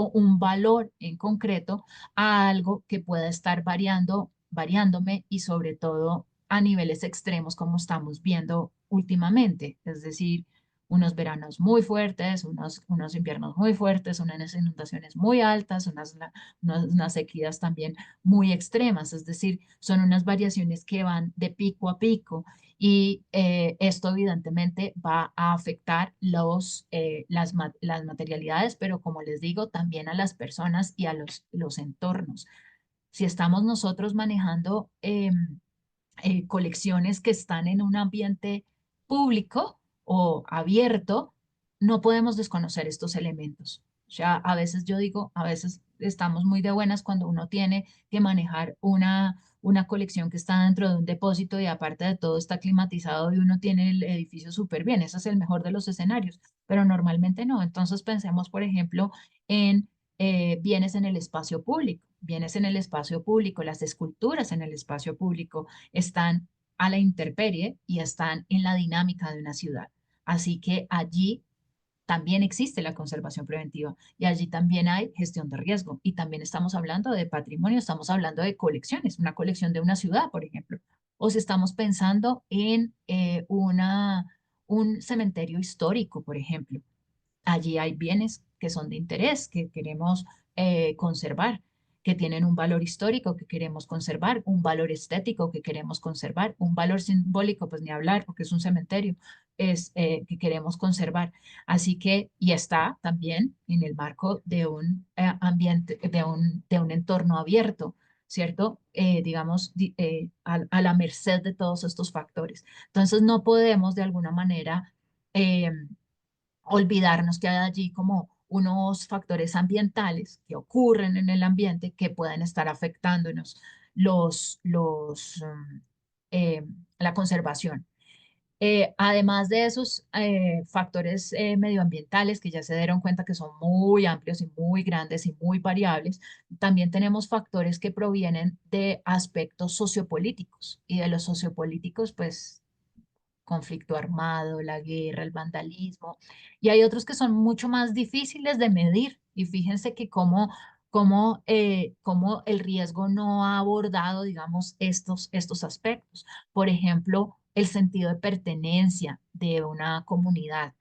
un valor en concreto a algo que pueda estar variándome y sobre todo a niveles extremos como estamos viendo últimamente, es decir, unos veranos muy fuertes, unos inviernos muy fuertes, unas inundaciones muy altas, unas sequías también muy extremas, es decir, son unas variaciones que van de pico a pico y esto evidentemente va a afectar las materialidades, pero como les digo, también a las personas y a los entornos. Si estamos nosotros manejando colecciones que están en un ambiente público o abierto, no podemos desconocer estos elementos. O sea, a veces yo digo, a veces estamos muy de buenas cuando uno tiene que manejar una colección que está dentro de un depósito y aparte de todo está climatizado y uno tiene el edificio súper bien. Ese es el mejor de los escenarios, pero normalmente no. Entonces pensemos, por ejemplo, en bienes en el espacio público. Bienes en el espacio público, las esculturas en el espacio público están a la intemperie y están en la dinámica de una ciudad. Así que allí también existe la conservación preventiva y allí también hay gestión de riesgo. Y también estamos hablando de patrimonio, estamos hablando de colecciones, una colección de una ciudad, por ejemplo. O si estamos pensando en un cementerio histórico, por ejemplo. Allí hay bienes que son de interés, que queremos conservar, que tienen un valor histórico que queremos conservar, un valor estético que queremos conservar, un valor simbólico, pues ni hablar, porque es un cementerio, que queremos conservar. Así que, y está también en el marco de un ambiente, de un entorno abierto, ¿cierto? Digamos, a la merced de todos estos factores. Entonces, no podemos de alguna manera eh, olvidarnos que hay allí como unos factores ambientales que ocurren en el ambiente que pueden estar afectándonos eh, la conservación. Además de esos factores medioambientales que ya se dieron cuenta que son muy amplios y muy grandes y muy variables, también tenemos factores que provienen de aspectos sociopolíticos y de los sociopolíticos, pues conflicto armado, la guerra, el vandalismo, y hay otros que son mucho más difíciles de medir. Y fíjense que cómo el riesgo no ha abordado, digamos, estos aspectos. Por ejemplo, el sentido de pertenencia de una comunidad,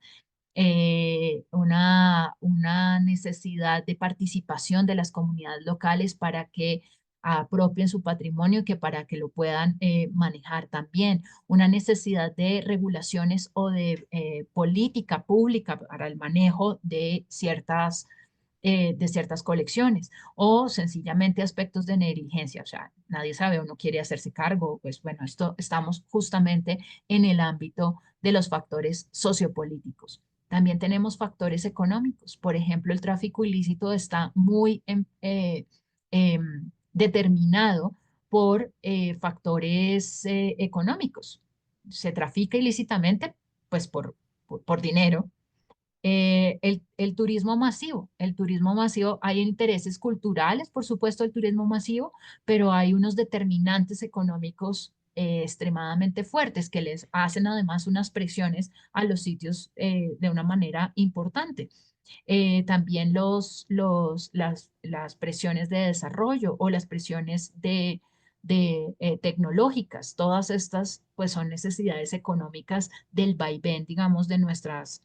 una necesidad de participación de las comunidades locales para que apropien su patrimonio, que para que lo puedan manejar también, una necesidad de regulaciones o de política pública para el manejo de ciertas colecciones o sencillamente aspectos de negligencia, o sea, nadie sabe o no quiere hacerse cargo, pues bueno, esto estamos justamente en el ámbito de los factores sociopolíticos. También tenemos factores económicos. Por ejemplo, el tráfico ilícito está muy determinado por factores económicos. Se trafica ilícitamente, pues por dinero. El turismo masivo. El turismo masivo, hay intereses culturales, por supuesto, el turismo masivo, pero hay unos determinantes económicos extremadamente fuertes que les hacen además unas presiones a los sitios de una manera importante. También las presiones de desarrollo o las presiones tecnológicas, todas estas pues son necesidades económicas del vaivén, digamos, de nuestras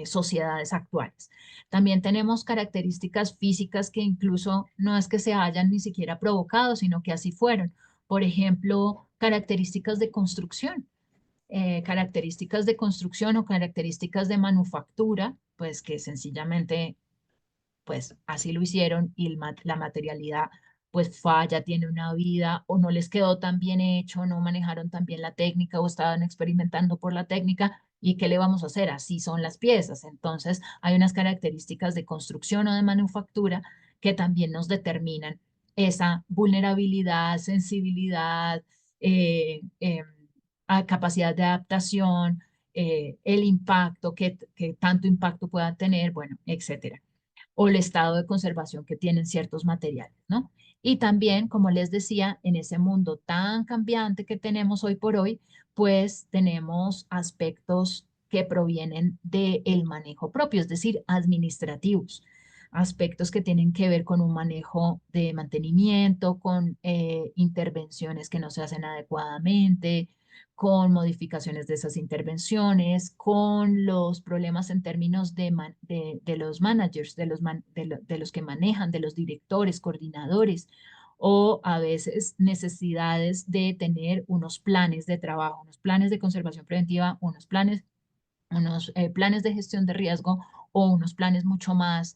sociedades actuales. También tenemos características físicas que incluso no es que se hayan ni siquiera provocado, sino que así fueron. Por ejemplo, características de construcción o características de manufactura, pues que sencillamente pues así lo hicieron y la materialidad pues falla, tiene una vida o no les quedó tan bien hecho, no manejaron tan bien la técnica o estaban experimentando por la técnica. ¿Y qué le vamos a hacer? Así son las piezas. Entonces, hay unas características de construcción o de manufactura que también nos determinan esa vulnerabilidad, sensibilidad, eh, eh, capacidad de adaptación, el impacto, que tanto impacto puedan tener, bueno, etcétera, o el estado de conservación que tienen ciertos materiales, ¿no? Y también, como les decía, en ese mundo tan cambiante que tenemos hoy por hoy, pues tenemos aspectos que provienen del manejo propio, es decir, administrativos, aspectos que tienen que ver con un manejo de mantenimiento, con intervenciones que no se hacen adecuadamente, con modificaciones de esas intervenciones, con los problemas en términos de los managers, de los que manejan, de los directores, coordinadores, o a veces necesidades de tener unos planes de trabajo, unos planes de conservación preventiva, unos planes de gestión de riesgo o unos planes mucho más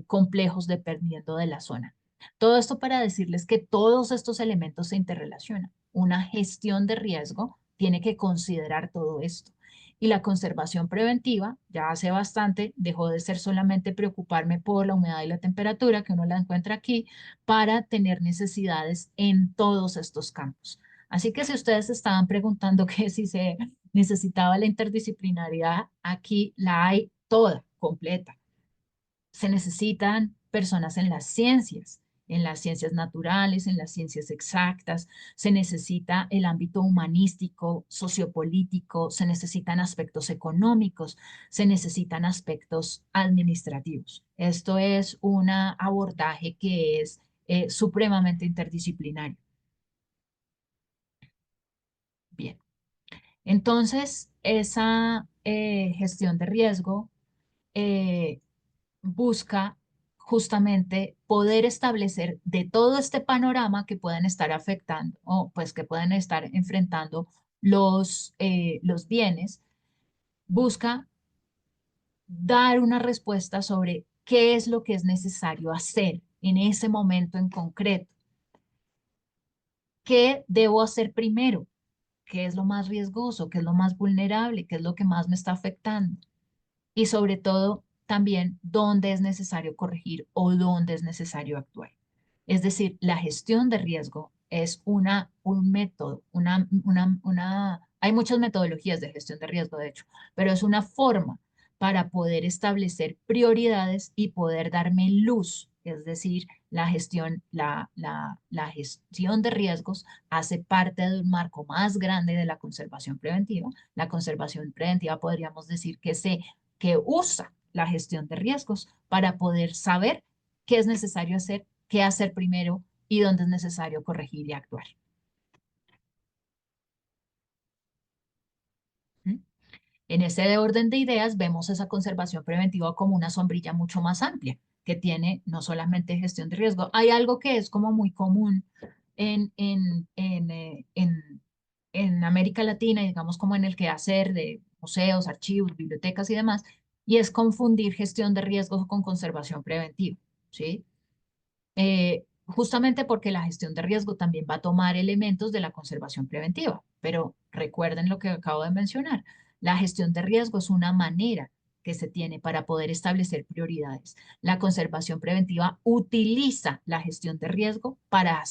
complejos dependiendo de la zona. Todo esto para decirles que todos estos elementos se interrelacionan. Una gestión de riesgo tiene que considerar todo esto. Y la conservación preventiva, ya hace bastante, dejó de ser solamente preocuparme por la humedad y la temperatura, que uno la encuentra aquí, para tener necesidades en todos estos campos. Así que si ustedes estaban preguntando que si se necesitaba la interdisciplinariedad, aquí la hay toda, completa. Se necesitan personas en las ciencias naturales, en las ciencias exactas, se necesita el ámbito humanístico, sociopolítico, se necesitan aspectos económicos, se necesitan aspectos administrativos. Esto es un abordaje que es supremamente interdisciplinario. Bien. Entonces, esa gestión de riesgo eh, busca justamente poder establecer de todo este panorama que pueden estar afectando o pues que pueden estar enfrentando los bienes, busca dar una respuesta sobre qué es lo que es necesario hacer en ese momento en concreto. ¿Qué debo hacer primero? ¿Qué es lo más riesgoso? ¿Qué es lo más vulnerable? ¿Qué es lo que más me está afectando? Y sobre todo, también, dónde es necesario corregir o dónde es necesario actuar. Es decir, la gestión de riesgo es un método, hay muchas metodologías de gestión de riesgo, de hecho, pero es una forma para poder establecer prioridades y poder darme luz. Es decir, la gestión de riesgos hace parte de un marco más grande de la conservación preventiva. La conservación preventiva podríamos decir que usa la gestión de riesgos para poder saber qué es necesario hacer, qué hacer primero y dónde es necesario corregir y actuar. ¿Mm? En ese orden de ideas vemos esa conservación preventiva como una sombrilla mucho más amplia, que tiene no solamente gestión de riesgo. Hay algo que es como muy común en, en, en, eh, en, en América Latina, digamos como en el quehacer de museos, archivos, bibliotecas y demás, y es confundir gestión de riesgos con conservación preventiva, ¿sí? Justamente porque la gestión de riesgo también va a tomar elementos de la conservación preventiva. Pero recuerden lo que acabo de mencionar. La gestión de riesgo es una manera que se tiene para poder establecer prioridades. La conservación preventiva utiliza la gestión de riesgo para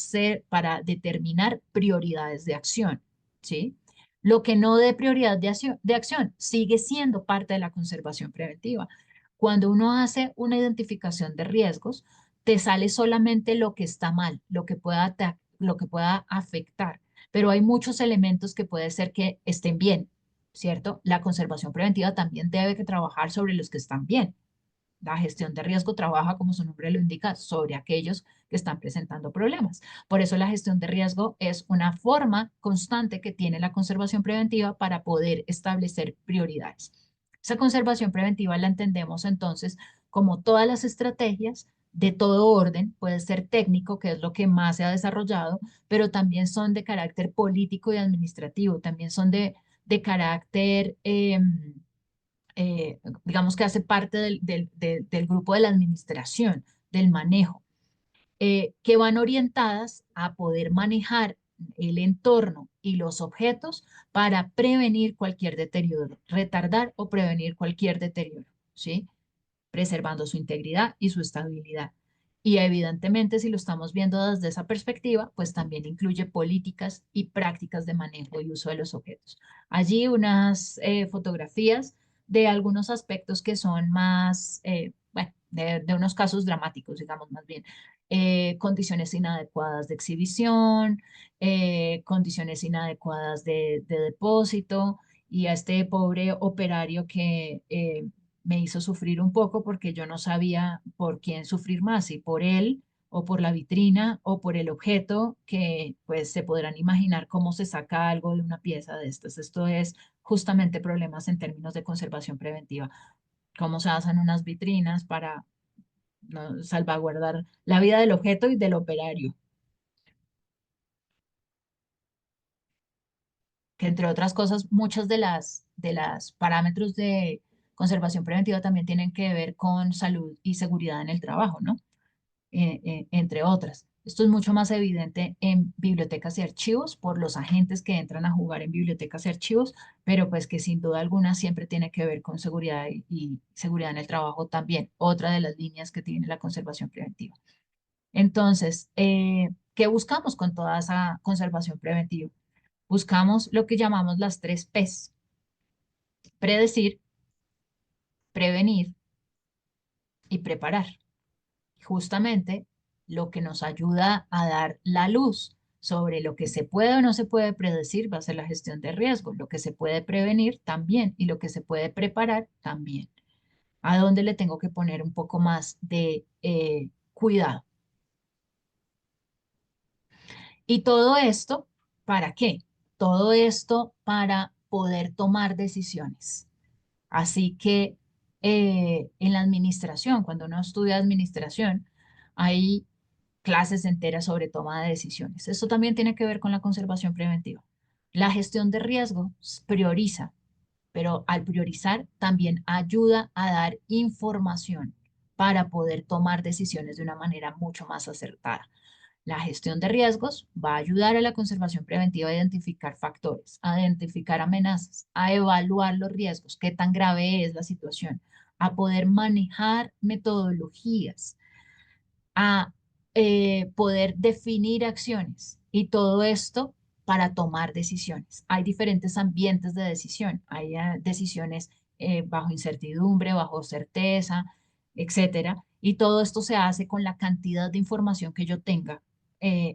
determinar prioridades de acción, ¿sí? Lo que no dé prioridad de acción sigue siendo parte de la conservación preventiva. Cuando uno hace una identificación de riesgos, te sale solamente lo que está mal, lo que pueda afectar, pero hay muchos elementos que puede ser que estén bien, ¿cierto? La conservación preventiva también debe que trabajar sobre los que están bien. La gestión de riesgo trabaja, como su nombre lo indica, sobre aquellos que están presentando problemas. Por eso la gestión de riesgo es una forma constante que tiene la conservación preventiva para poder establecer prioridades. Esa conservación preventiva la entendemos entonces como todas las estrategias de todo orden, puede ser técnico, que es lo que más se ha desarrollado, pero también son de carácter político y administrativo, también son de carácter digamos que hace parte del grupo de la administración, del manejo, que van orientadas a poder manejar el entorno y los objetos para prevenir cualquier deterioro, retardar o prevenir cualquier deterioro, ¿sí? Preservando su integridad y su estabilidad. Y evidentemente, si lo estamos viendo desde esa perspectiva, pues también incluye políticas y prácticas de manejo y uso de los objetos. Allí unas fotografías de algunos aspectos que son más, bueno, de unos casos dramáticos, digamos más bien. Condiciones inadecuadas de exhibición, condiciones inadecuadas de depósito, y a este pobre operario que me hizo sufrir un poco porque yo no sabía por quién sufrir más, si por él o por la vitrina o por el objeto, que pues se podrán imaginar cómo se saca algo de una pieza de estas. Esto es justamente problemas en términos de conservación preventiva, cómo se hacen unas vitrinas para ¿no? salvaguardar la vida del objeto y del operario, que entre otras cosas, muchas de las parámetros de conservación preventiva también tienen que ver con salud y seguridad en el trabajo, ¿no? Entre otras. Esto es mucho más evidente en bibliotecas y archivos por los agentes que entran a jugar en bibliotecas y archivos, pero pues que sin duda alguna siempre tiene que ver con seguridad y seguridad en el trabajo también, otra de las líneas que tiene la conservación preventiva. Entonces, ¿qué buscamos con toda esa conservación preventiva? Buscamos lo que llamamos las 3 Ps: predecir, prevenir y preparar. Justamente lo que nos ayuda a dar la luz sobre lo que se puede o no se puede predecir va a ser la gestión de riesgo, lo que se puede prevenir también y lo que se puede preparar también. ¿A dónde le tengo que poner un poco más de cuidado? Y todo esto, ¿para qué? Todo esto para poder tomar decisiones. Así que en la administración, cuando uno estudia administración, hay clases enteras sobre toma de decisiones. Esto también tiene que ver con la conservación preventiva. La gestión de riesgos prioriza, pero al priorizar también ayuda a dar información para poder tomar decisiones de una manera mucho más acertada. La gestión de riesgos va a ayudar a la conservación preventiva a identificar factores, a identificar amenazas, a evaluar los riesgos, qué tan grave es la situación, a poder manejar metodologías, a poder definir acciones y todo esto para tomar decisiones. Hay diferentes ambientes de decisión. Hay decisiones bajo incertidumbre, bajo certeza, etcétera. Y todo esto se hace con la cantidad de información que yo tenga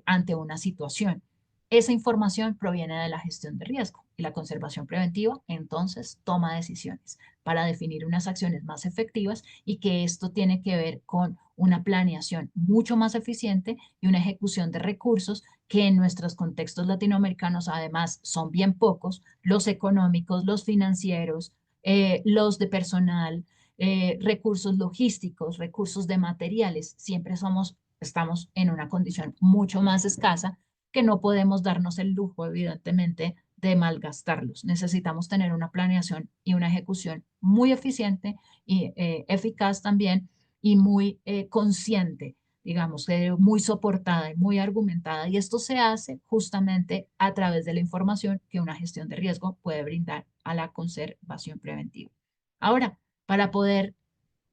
ante una situación. Esa información proviene de la gestión de riesgo y la conservación preventiva, entonces toma decisiones para definir unas acciones más efectivas y que esto tiene que ver con una planeación mucho más eficiente y una ejecución de recursos que en nuestros contextos latinoamericanos además son bien pocos, los económicos, los financieros, los de personal, recursos logísticos, recursos de materiales, siempre estamos en una condición mucho más escasa que no podemos darnos el lujo, evidentemente, de malgastarlos. Necesitamos tener una planeación y una ejecución muy eficiente y eficaz también y muy consciente, digamos, muy soportada y muy argumentada. Y esto se hace justamente a través de la información que una gestión de riesgo puede brindar a la conservación preventiva. Ahora, para poder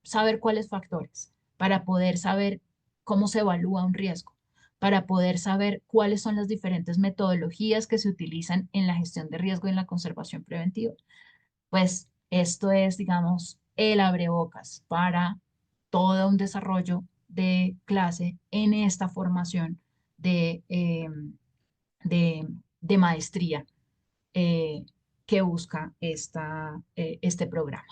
saber cuáles factores, para poder saber cómo se evalúa un riesgo, para poder saber cuáles son las diferentes metodologías que se utilizan en la gestión de riesgo y en la conservación preventiva. Pues esto es, digamos, el abrebocas para todo un desarrollo de clase en esta formación de, de maestría eh, que busca este programa.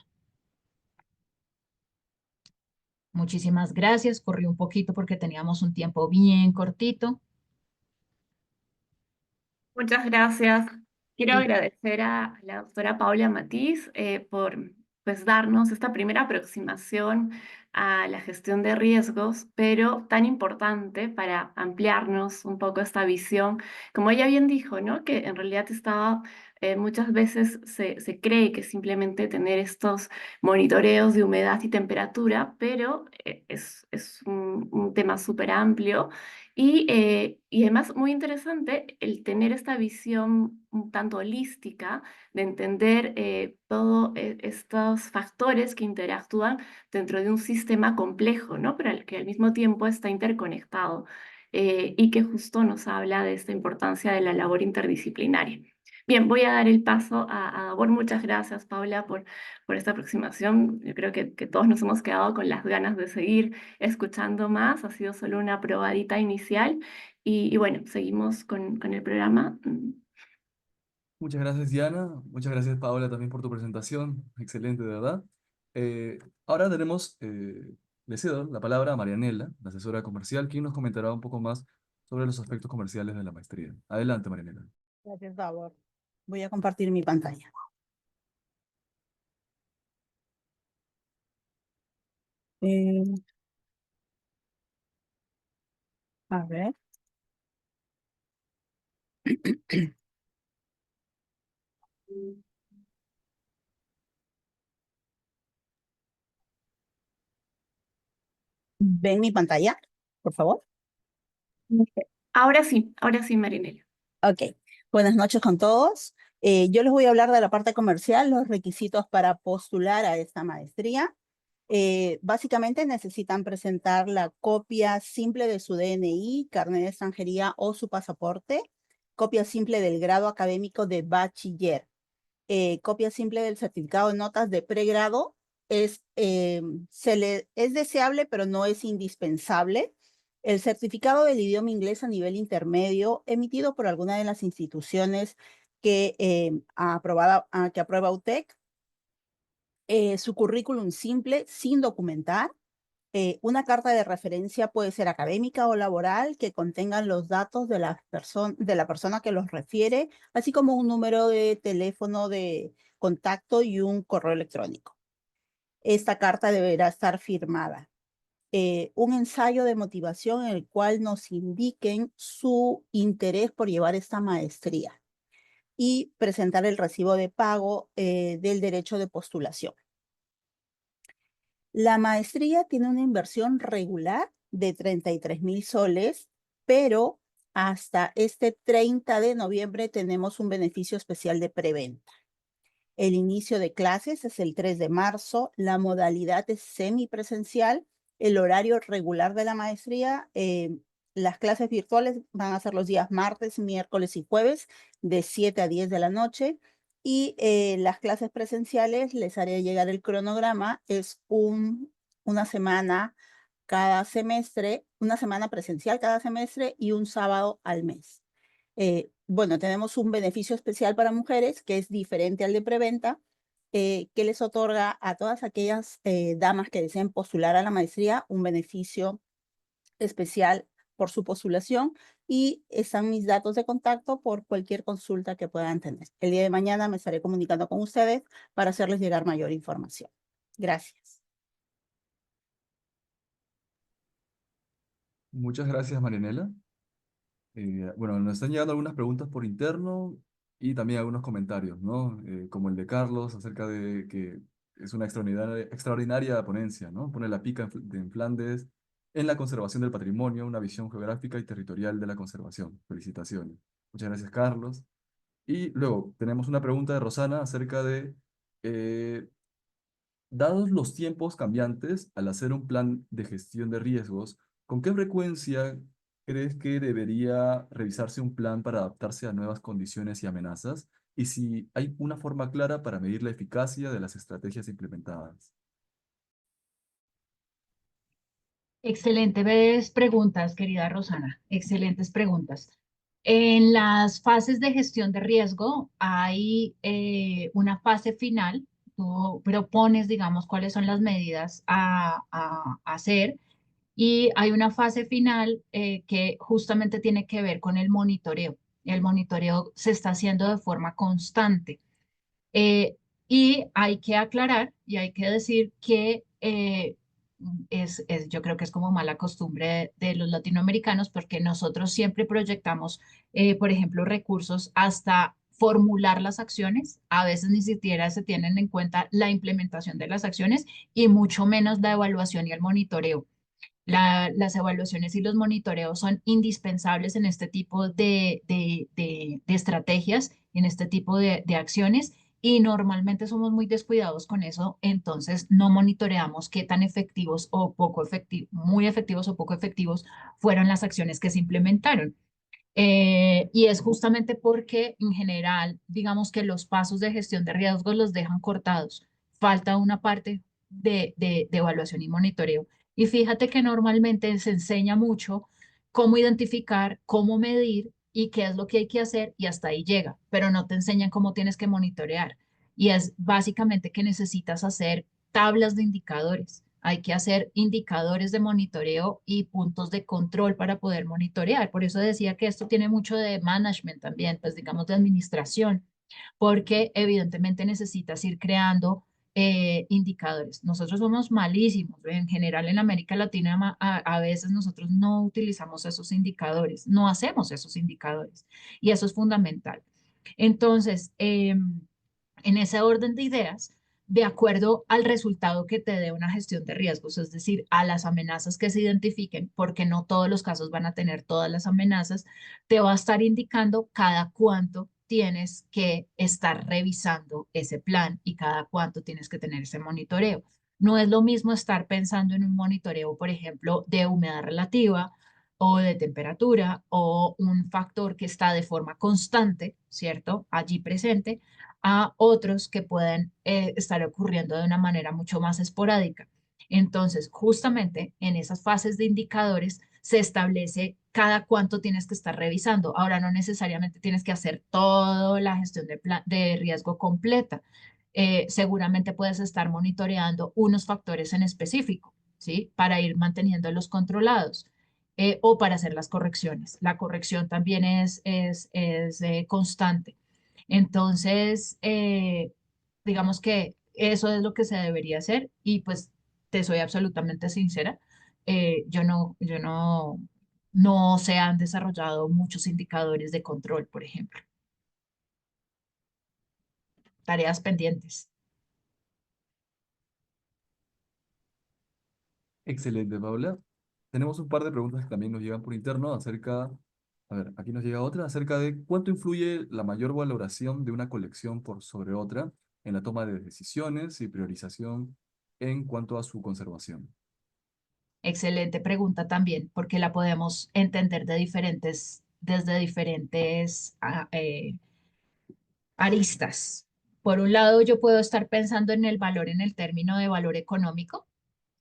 Muchísimas gracias. Corrí un poquito porque teníamos un tiempo bien cortito. Muchas gracias. Quiero Y agradecer a la doctora Paula Matiz por pues, darnos esta primera aproximación a la gestión de riesgos, pero tan importante para ampliarnos un poco esta visión. Como ella bien dijo, ¿no? Que en realidad muchas veces se cree que simplemente tener estos monitoreos de humedad y temperatura, pero es un tema súper amplio y además muy interesante el tener esta visión un tanto holística de entender todos estos factores que interactúan dentro de un sistema complejo, ¿no? Pero que al mismo tiempo está interconectado y que justo nos habla de esta importancia de la labor interdisciplinaria. Bien, voy a dar el paso a Davor. Muchas gracias, Paula, por esta aproximación. Yo creo que todos nos hemos quedado con las ganas de seguir escuchando más. Ha sido solo una probadita inicial y bueno, seguimos con el programa. Muchas gracias, Diana. Muchas gracias, Paola, también por tu presentación. Excelente, de verdad. Ahora le cedo la palabra a Marianela, la asesora comercial, quien nos comentará un poco más sobre los aspectos comerciales de la maestría. Adelante, Marianela. Gracias, Davor. Voy a compartir mi pantalla. Eh, a ver. ¿Ven mi pantalla, por favor? Ahora sí, Marinela. Ok. Buenas noches con todos. Yo les voy a hablar de la parte comercial, los requisitos para postular a esta maestría. Básicamente necesitan presentar la copia simple de su DNI, carnet de extranjería o su pasaporte, copia simple del grado académico de bachiller, copia simple del certificado de notas de pregrado. Es deseable, pero no es indispensable. El certificado del idioma inglés a nivel intermedio emitido por alguna de las instituciones que aprueba UTEC. Su currículum simple, sin documentar. Una carta de referencia puede ser académica o laboral que contengan los datos de la persona que los refiere, así como un número de teléfono de contacto y un correo electrónico. Esta carta deberá estar firmada. Un ensayo de motivación en el cual nos indiquen su interés por llevar esta maestría. y presentar el recibo de pago del derecho de postulación. La maestría tiene una inversión regular de 33.000 soles, pero hasta este 30 de noviembre tenemos un beneficio especial de preventa. El inicio de clases es el 3 de marzo, la modalidad es semipresencial, el horario regular de la maestría, las clases virtuales van a ser los días martes, miércoles y jueves de 7 a 10 de la noche y las clases presenciales les haré llegar el cronograma, es una semana cada semestre, una semana presencial cada semestre y un sábado al mes. Bueno, tenemos un beneficio especial para mujeres que es diferente al de preventa, que les otorga a todas aquellas damas que deseen postular a la maestría un beneficio especial por su postulación y están mis datos de contacto por cualquier consulta que puedan tener. El día de mañana me estaré comunicando con ustedes para hacerles llegar mayor información. Gracias. Muchas gracias, Marianela. Bueno, nos están llegando algunas preguntas por interno y también algunos comentarios, ¿no? Como el de Carlos acerca de que es una extraordinaria ponencia, ¿no? Pone la pica en Flandes en la conservación del patrimonio, una visión geográfica y territorial de la conservación. Felicitaciones. Muchas gracias, Carlos. Y luego tenemos una pregunta de Rosana acerca de eh, dados los tiempos cambiantes, al hacer un plan de gestión de riesgos, ¿con qué frecuencia crees que debería revisarse un plan para adaptarse a nuevas condiciones y amenazas? Y si hay una forma clara para medir la eficacia de las estrategias implementadas. Excelentes preguntas, querida Rosana. Excelentes preguntas. En las fases de gestión de riesgo hay una fase final. Tú propones, digamos, cuáles son las medidas a hacer y hay una fase final que justamente tiene que ver con el monitoreo. El monitoreo se está haciendo de forma constante. Eh, y hay que aclarar y hay que decir que yo creo que es como mala costumbre de los latinoamericanos porque nosotros siempre proyectamos, por ejemplo, recursos hasta formular las acciones. A veces ni siquiera se tienen en cuenta la implementación de las acciones y mucho menos la evaluación y el monitoreo. Las evaluaciones y los monitoreos son indispensables en este tipo de estrategias, en este tipo de acciones, y normalmente somos muy descuidados con eso, entonces no monitoreamos qué tan efectivos o poco efectivos, muy efectivos o poco efectivos fueron las acciones que se implementaron. Y es justamente porque en general, digamos que los pasos de gestión de riesgos los dejan cortados. Falta una parte de evaluación y monitoreo. Y fíjate que normalmente se enseña mucho cómo identificar, cómo medir y qué es lo que hay que hacer y hasta ahí llega, pero no te enseñan cómo tienes que monitorear. Y es básicamente que necesitas hacer tablas de indicadores. Hay que hacer indicadores de monitoreo y puntos de control para poder monitorear. Por eso decía que esto tiene mucho de management también, pues digamos de administración, porque evidentemente necesitas ir creando indicadores. Nosotros somos malísimos, en general en América Latina a veces nosotros no utilizamos esos indicadores, no hacemos esos indicadores y eso es fundamental. Entonces, en ese orden de ideas, de acuerdo al resultado que te dé una gestión de riesgos, es decir, a las amenazas que se identifiquen, porque no todos los casos van a tener todas las amenazas, te va a estar indicando cada cuánto tienes que estar revisando ese plan y cada cuánto tienes que tener ese monitoreo. No es lo mismo estar pensando en un monitoreo, por ejemplo, de humedad relativa o de temperatura o un factor que está de forma constante, ¿cierto? Allí presente a otros que pueden estar ocurriendo de una manera mucho más esporádica. Entonces, justamente en esas fases de indicadores se establece cada cuánto tienes que estar revisando. Ahora, no necesariamente tienes que hacer toda la gestión de riesgo completa. Seguramente puedes estar monitoreando unos factores en específico, ¿sí? Para ir manteniéndolos controlados. O para hacer las correcciones. La corrección también es constante. Entonces, digamos que eso es lo que se debería hacer y pues te soy absolutamente sincera, no se han desarrollado muchos indicadores de control, por ejemplo. tareas pendientes. Excelente, Paula. Tenemos un par de preguntas que también nos llegan por interno acerca, a ver, aquí nos llega otra, acerca de cuánto influye la mayor valoración de una colección por sobre otra en la toma de decisiones y priorización en cuanto a su conservación. Excelente pregunta también, porque la podemos entender desde diferentes aristas. Por un lado, yo puedo estar pensando en el valor en el término de valor económico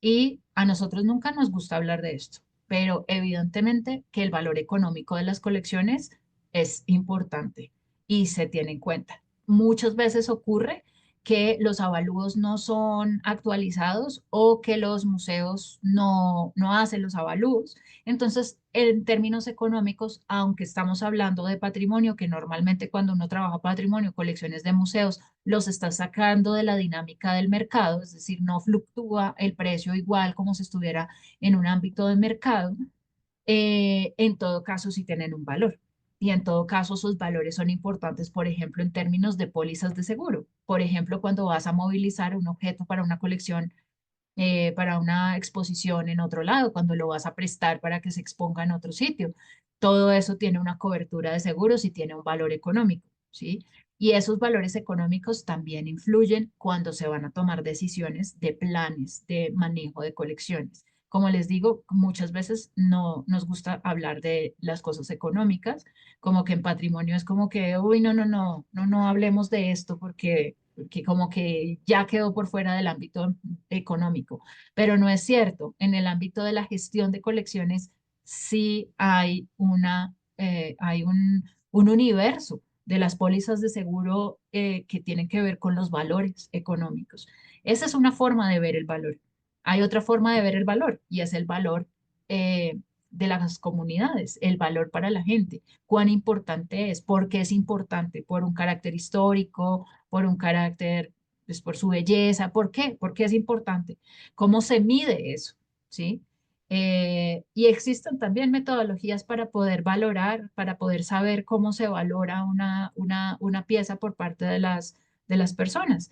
y a nosotros nunca nos gusta hablar de esto, pero evidentemente que el valor económico de las colecciones es importante y se tiene en cuenta. Muchas veces ocurre que los avalúos no son actualizados o que los museos no hacen los avalúos. Entonces, en términos económicos, aunque estamos hablando de patrimonio, que normalmente cuando uno trabaja patrimonio, colecciones de museos, los está sacando de la dinámica del mercado, es decir, no fluctúa el precio igual como si estuviera en un ámbito de mercado, en todo caso sí tienen un valor. Y en todo caso, sus valores son importantes, por ejemplo, en términos de pólizas de seguro. Por ejemplo, cuando vas a movilizar un objeto para una colección, para una exposición en otro lado, cuando lo vas a prestar para que se exponga en otro sitio. Todo eso tiene una cobertura de seguros y tiene un valor económico, ¿sí? Y esos valores económicos también influyen cuando se van a tomar decisiones de planes de manejo de colecciones. Como les digo, muchas veces no nos gusta hablar de las cosas económicas, como que en patrimonio es como que, uy, no hablemos de esto porque como que ya quedó por fuera del ámbito económico, pero no es cierto. En el ámbito de la gestión de colecciones sí hay un universo de las pólizas de seguro que tienen que ver con los valores económicos. Esa es una forma de ver el valor. Hay otra forma de ver el valor y es el valor eh, de las comunidades, el valor para la gente. ¿Cuán importante es? ¿Por qué es importante? ¿Por un carácter histórico? ¿Por un carácter, pues por su belleza? ¿Por qué? ¿Por qué es importante? ¿Cómo se mide eso? ¿Sí? Y existen también metodologías para poder valorar, para poder saber cómo se valora una pieza por parte de las personas.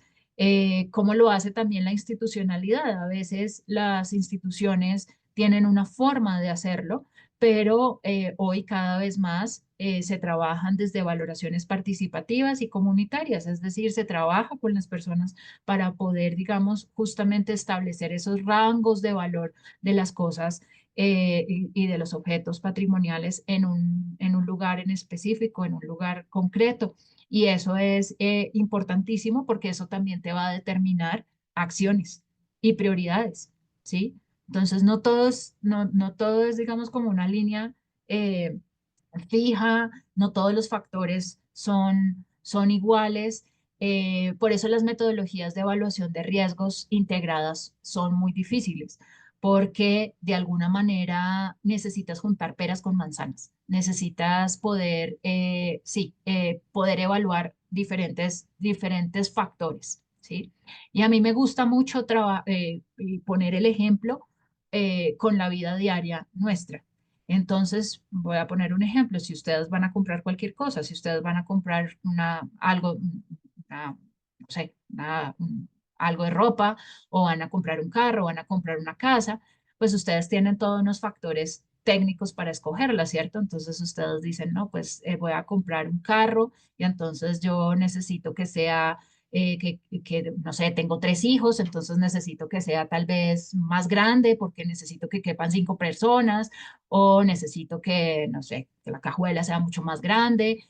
Cómo lo hace también la institucionalidad. A veces las instituciones tienen una forma de hacerlo, pero hoy cada vez más se trabajan desde valoraciones participativas y comunitarias, es decir, se trabaja con las personas para poder, digamos, justamente establecer esos rangos de valor de las cosas y de los objetos patrimoniales en un lugar en específico, en un lugar concreto. Y eso es importantísimo porque eso también te va a determinar acciones y prioridades, ¿sí? Entonces, no todo es, digamos, como una línea eh, fija, no todos los factores son iguales. Por eso las metodologías de evaluación de riesgos integradas son muy difíciles, porque de alguna manera necesitas juntar peras con manzanas, necesitas poder, sí, poder evaluar diferentes factores, ¿sí? Y a mí me gusta mucho y poner el ejemplo con la vida diaria nuestra. Entonces, voy a poner un ejemplo. Si ustedes van a comprar cualquier cosa, si ustedes van a comprar algo, no sé, algo de ropa, o van a comprar un carro, o van a comprar una casa, pues ustedes tienen todos unos factores técnicos para escogerla, ¿cierto? Entonces ustedes dicen, no, pues voy a comprar un carro y entonces yo necesito que sea no sé, tengo tres hijos, entonces necesito que sea tal vez más grande porque necesito que quepan cinco personas o necesito que, no sé, que la cajuela sea mucho más grande,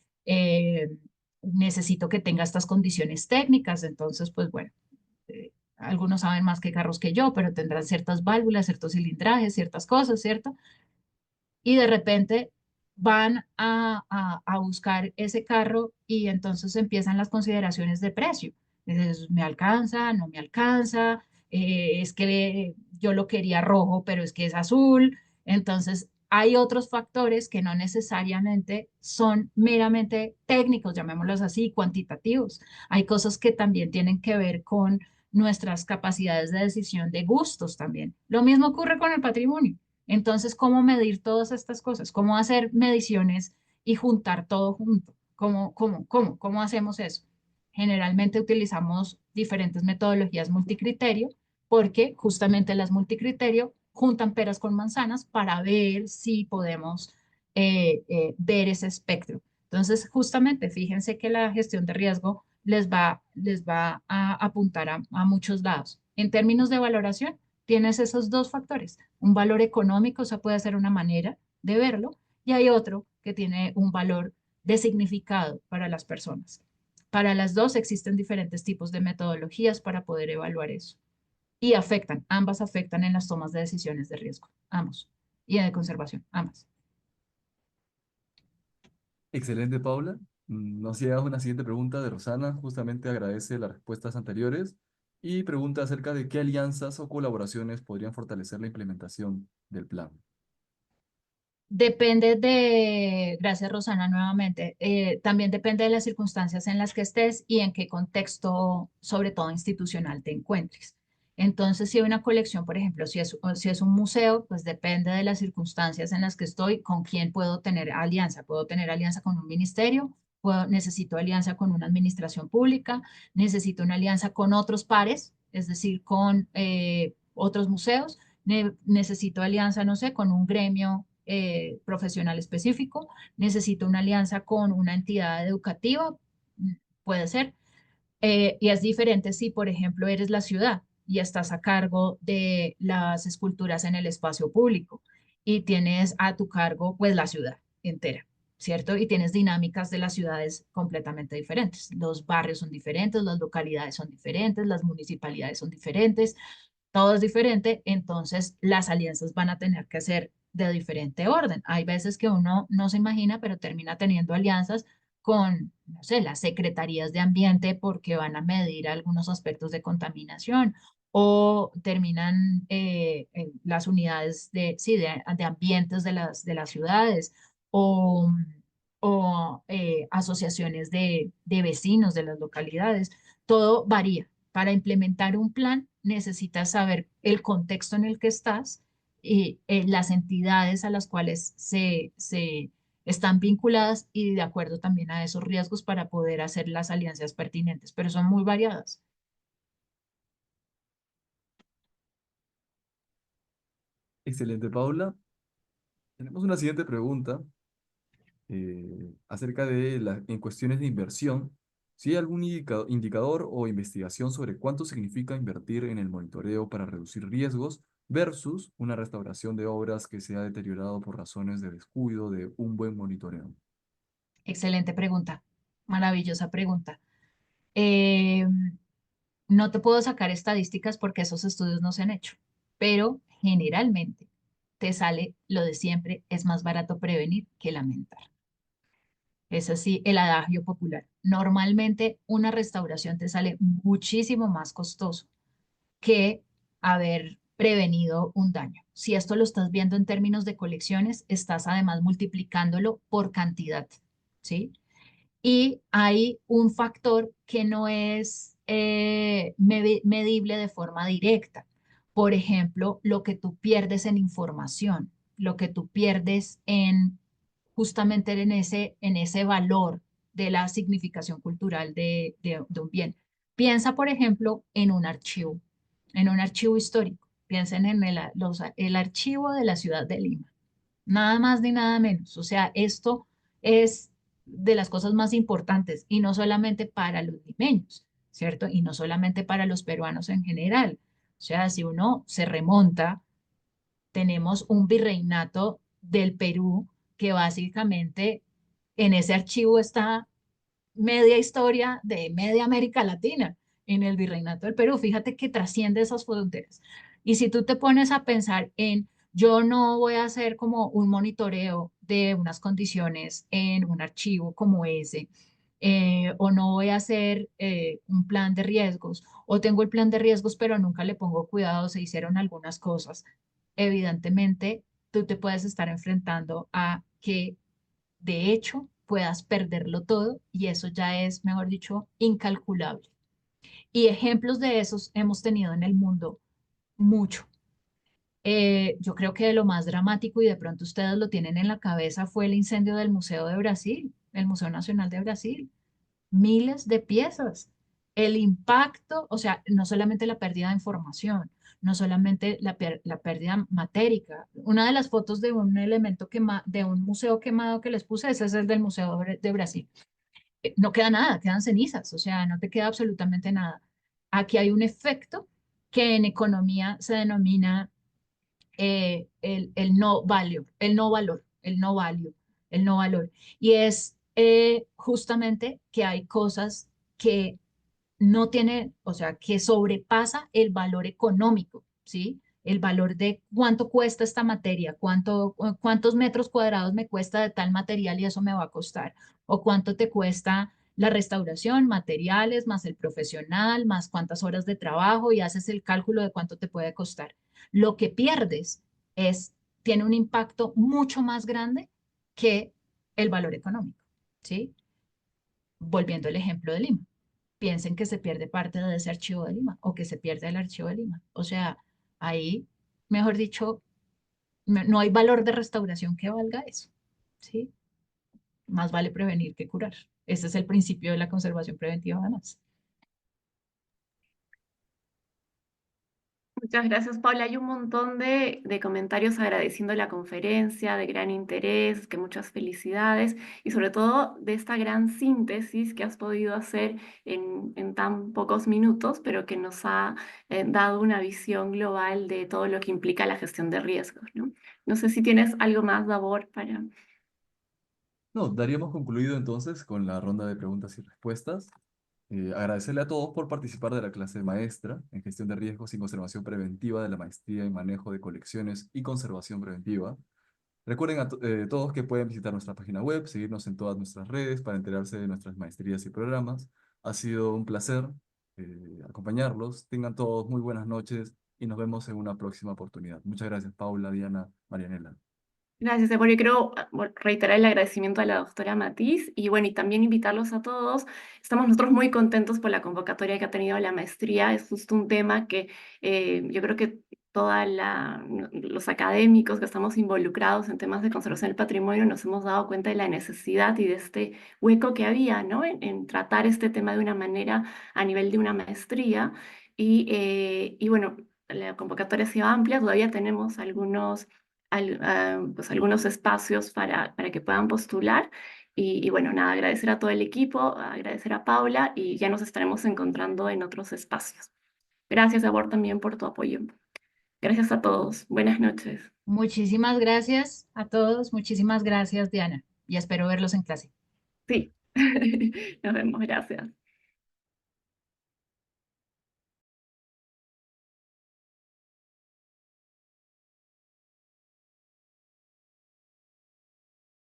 necesito que tenga estas condiciones técnicas, entonces, pues bueno, algunos saben más que carros que yo, pero tendrán ciertas válvulas, ciertos cilindrajes, ciertas cosas, ¿cierto? Y de repente van a buscar ese carro y entonces empiezan las consideraciones de precio. Entonces, ¿me alcanza? ¿No me alcanza? Es que yo lo quería rojo, pero es que es azul. Entonces, hay otros factores que no necesariamente son meramente técnicos, llamémoslos así, cuantitativos. Hay cosas que también tienen que ver con nuestras capacidades de decisión de gustos también. Lo mismo ocurre con el patrimonio. Entonces, ¿cómo medir todas estas cosas? ¿Cómo hacer mediciones y juntar todo junto? ¿Cómo hacemos eso? Generalmente utilizamos diferentes metodologías multicriterio porque justamente las multicriterio juntan peras con manzanas para ver si podemos ver ese espectro. Entonces, justamente, fíjense que la gestión de riesgo les va a apuntar a muchos lados. En términos de valoración, tienes esos dos factores. Un valor económico, o sea, puede ser una manera de verlo, y hay otro que tiene un valor de significado para las personas. Para las dos existen diferentes tipos de metodologías para poder evaluar eso. Y afectan, ambas afectan en las tomas de decisiones de riesgo, ambos. Y de conservación, ambas. Excelente, Paula. Nos llega una siguiente pregunta de Rosana. Justamente agradece las respuestas anteriores y pregunta acerca de qué alianzas o colaboraciones podrían fortalecer la implementación del plan. Depende de, gracias Rosana nuevamente, también depende de las circunstancias en las que estés y en qué contexto, sobre todo institucional, te encuentres. Entonces, si hay una colección, por ejemplo, si es un museo, pues depende de las circunstancias en las que estoy, con quién puedo tener alianza. Puedo tener alianza con un ministerio, necesito alianza con una administración pública, necesito una alianza con otros pares, es decir, con otros museos, necesito alianza, no sé, con un gremio profesional específico, necesito una alianza con una entidad educativa, puede ser, y es diferente si, por ejemplo, eres la ciudad y estás a cargo de las esculturas en el espacio público y tienes a tu cargo, pues, la ciudad entera. ¿Cierto? Y tienes dinámicas de las ciudades completamente diferentes. Los barrios son diferentes, las localidades son diferentes, las municipalidades son diferentes, todo es diferente, entonces las alianzas van a tener que ser de diferente orden. Hay veces que uno no se imagina, pero termina teniendo alianzas con, no sé, las secretarías de ambiente porque van a medir algunos aspectos de contaminación o terminan las unidades de, sí, de ambientes de las ciudades o, asociaciones de vecinos de las localidades. Todo varía. Para implementar un plan necesitas saber el contexto en el que estás y las entidades a las cuales se están vinculadas y de acuerdo también a esos riesgos para poder hacer las alianzas pertinentes, pero son muy variadas. Excelente, Paula. Tenemos una siguiente pregunta acerca de en cuestiones de inversión. Si hay algún indicador o investigación sobre cuánto significa invertir en el monitoreo para reducir riesgos versus una restauración de obras que se ha deteriorado por razones de descuido de un buen monitoreo. Excelente pregunta, maravillosa pregunta. Eh, no te puedo sacar estadísticas porque esos estudios no se han hecho, pero generalmente te sale lo de siempre, es más barato prevenir que lamentar. Es así el adagio popular. Normalmente una restauración te sale muchísimo más costoso que haber prevenido un daño. Si esto lo estás viendo en términos de colecciones, estás además multiplicándolo por cantidad, ¿sí? Y hay un factor que no es medible de forma directa. Por ejemplo, lo que tú pierdes en información, lo que tú pierdes en justamente en ese valor de la significación cultural de un bien. Piensa, por ejemplo, en un archivo histórico. Piensen en el archivo de la ciudad de Lima, nada más ni nada menos. O sea, esto es de las cosas más importantes y no solamente para los limeños, ¿cierto? Y no solamente para los peruanos en general. O sea, si uno se remonta, tenemos un virreinato del Perú que básicamente en ese archivo está media historia de media América Latina en el Virreinato del Perú. Fíjate que trasciende esas fronteras. Y si tú te pones a pensar en, yo no voy a hacer como un monitoreo de unas condiciones en un archivo como ese, o no voy a hacer un plan de riesgos, o tengo el plan de riesgos, pero nunca le pongo cuidado, se hicieron algunas cosas. Evidentemente, tú te puedes estar enfrentando a que de hecho puedas perderlo todo y eso ya es, mejor dicho, incalculable. Y ejemplos de esos hemos tenido en el mundo mucho. Yo creo que de lo más dramático y de pronto ustedes lo tienen en la cabeza fue el incendio del Museo de Brasil, el Museo Nacional de Brasil. miles de piezas. El impacto, o sea, no solamente la pérdida de información, no solamente la pérdida matérica. Una de las fotos de un elemento de un museo quemado que les puse, ese es el del Museo de Brasil. No queda nada, quedan cenizas, o sea, no te queda absolutamente nada. Aquí hay un efecto que en economía se denomina el no value, el no valor, el no value, el no valor. Y es justamente que hay cosas que no tiene, o sea, que sobrepasa el valor económico, ¿sí? El valor de cuánto cuesta esta materia, cuántos metros cuadrados me cuesta de tal material y eso me va a costar, o cuánto te cuesta la restauración, materiales, más el profesional, más cuántas horas de trabajo y haces el cálculo de cuánto te puede costar. Lo que pierdes es, tiene un impacto mucho más grande que el valor económico, ¿sí? Volviendo al ejemplo de Lima, piensen que se pierde parte de ese archivo de Lima o que se pierde el archivo de Lima. O sea, ahí, mejor dicho, no hay valor de restauración que valga eso, ¿sí? Más vale prevenir que curar. Ese es el principio de la conservación preventiva, además. Muchas gracias, Paula. Hay un montón de comentarios agradeciendo la conferencia, de gran interés, que muchas felicidades y sobre todo de esta gran síntesis que has podido hacer en tan pocos minutos, pero que nos ha dado una visión global de todo lo que implica la gestión de riesgos, ¿no? No sé si tienes algo más, Davor, para... No, daríamos concluido entonces con la ronda de preguntas y respuestas. Agradecerle a todos por participar de la clase maestra en gestión de riesgos y conservación preventiva de la maestría en manejo de colecciones y conservación preventiva. Recuerden todos que pueden visitar nuestra página web, seguirnos en todas nuestras redes para enterarse de nuestras maestrías y programas. Ha sido un placer acompañarlos. Tengan todos muy buenas noches y nos vemos en una próxima oportunidad. Muchas gracias, Paula, Diana, Marianela. Gracias, Ebor. Yo quiero reiterar el agradecimiento a la doctora Matiz y bueno, y también invitarlos a todos. Estamos nosotros muy contentos por la convocatoria que ha tenido la maestría. Es justo un tema que yo creo que los académicos que estamos involucrados en temas de conservación del patrimonio nos hemos dado cuenta de la necesidad y de este hueco que había, ¿no? En tratar este tema de una manera a nivel de una maestría. Y bueno, la convocatoria ha sido amplia, todavía tenemos pues algunos espacios para que puedan postular. Y bueno, nada, agradecer a todo el equipo, agradecer a Paula y ya nos estaremos encontrando en otros espacios. Gracias, Gabor, también por tu apoyo. Gracias a todos. Buenas noches. Muchísimas gracias a todos. Muchísimas gracias, Diana. Y espero verlos en clase. Sí, nos vemos. Gracias.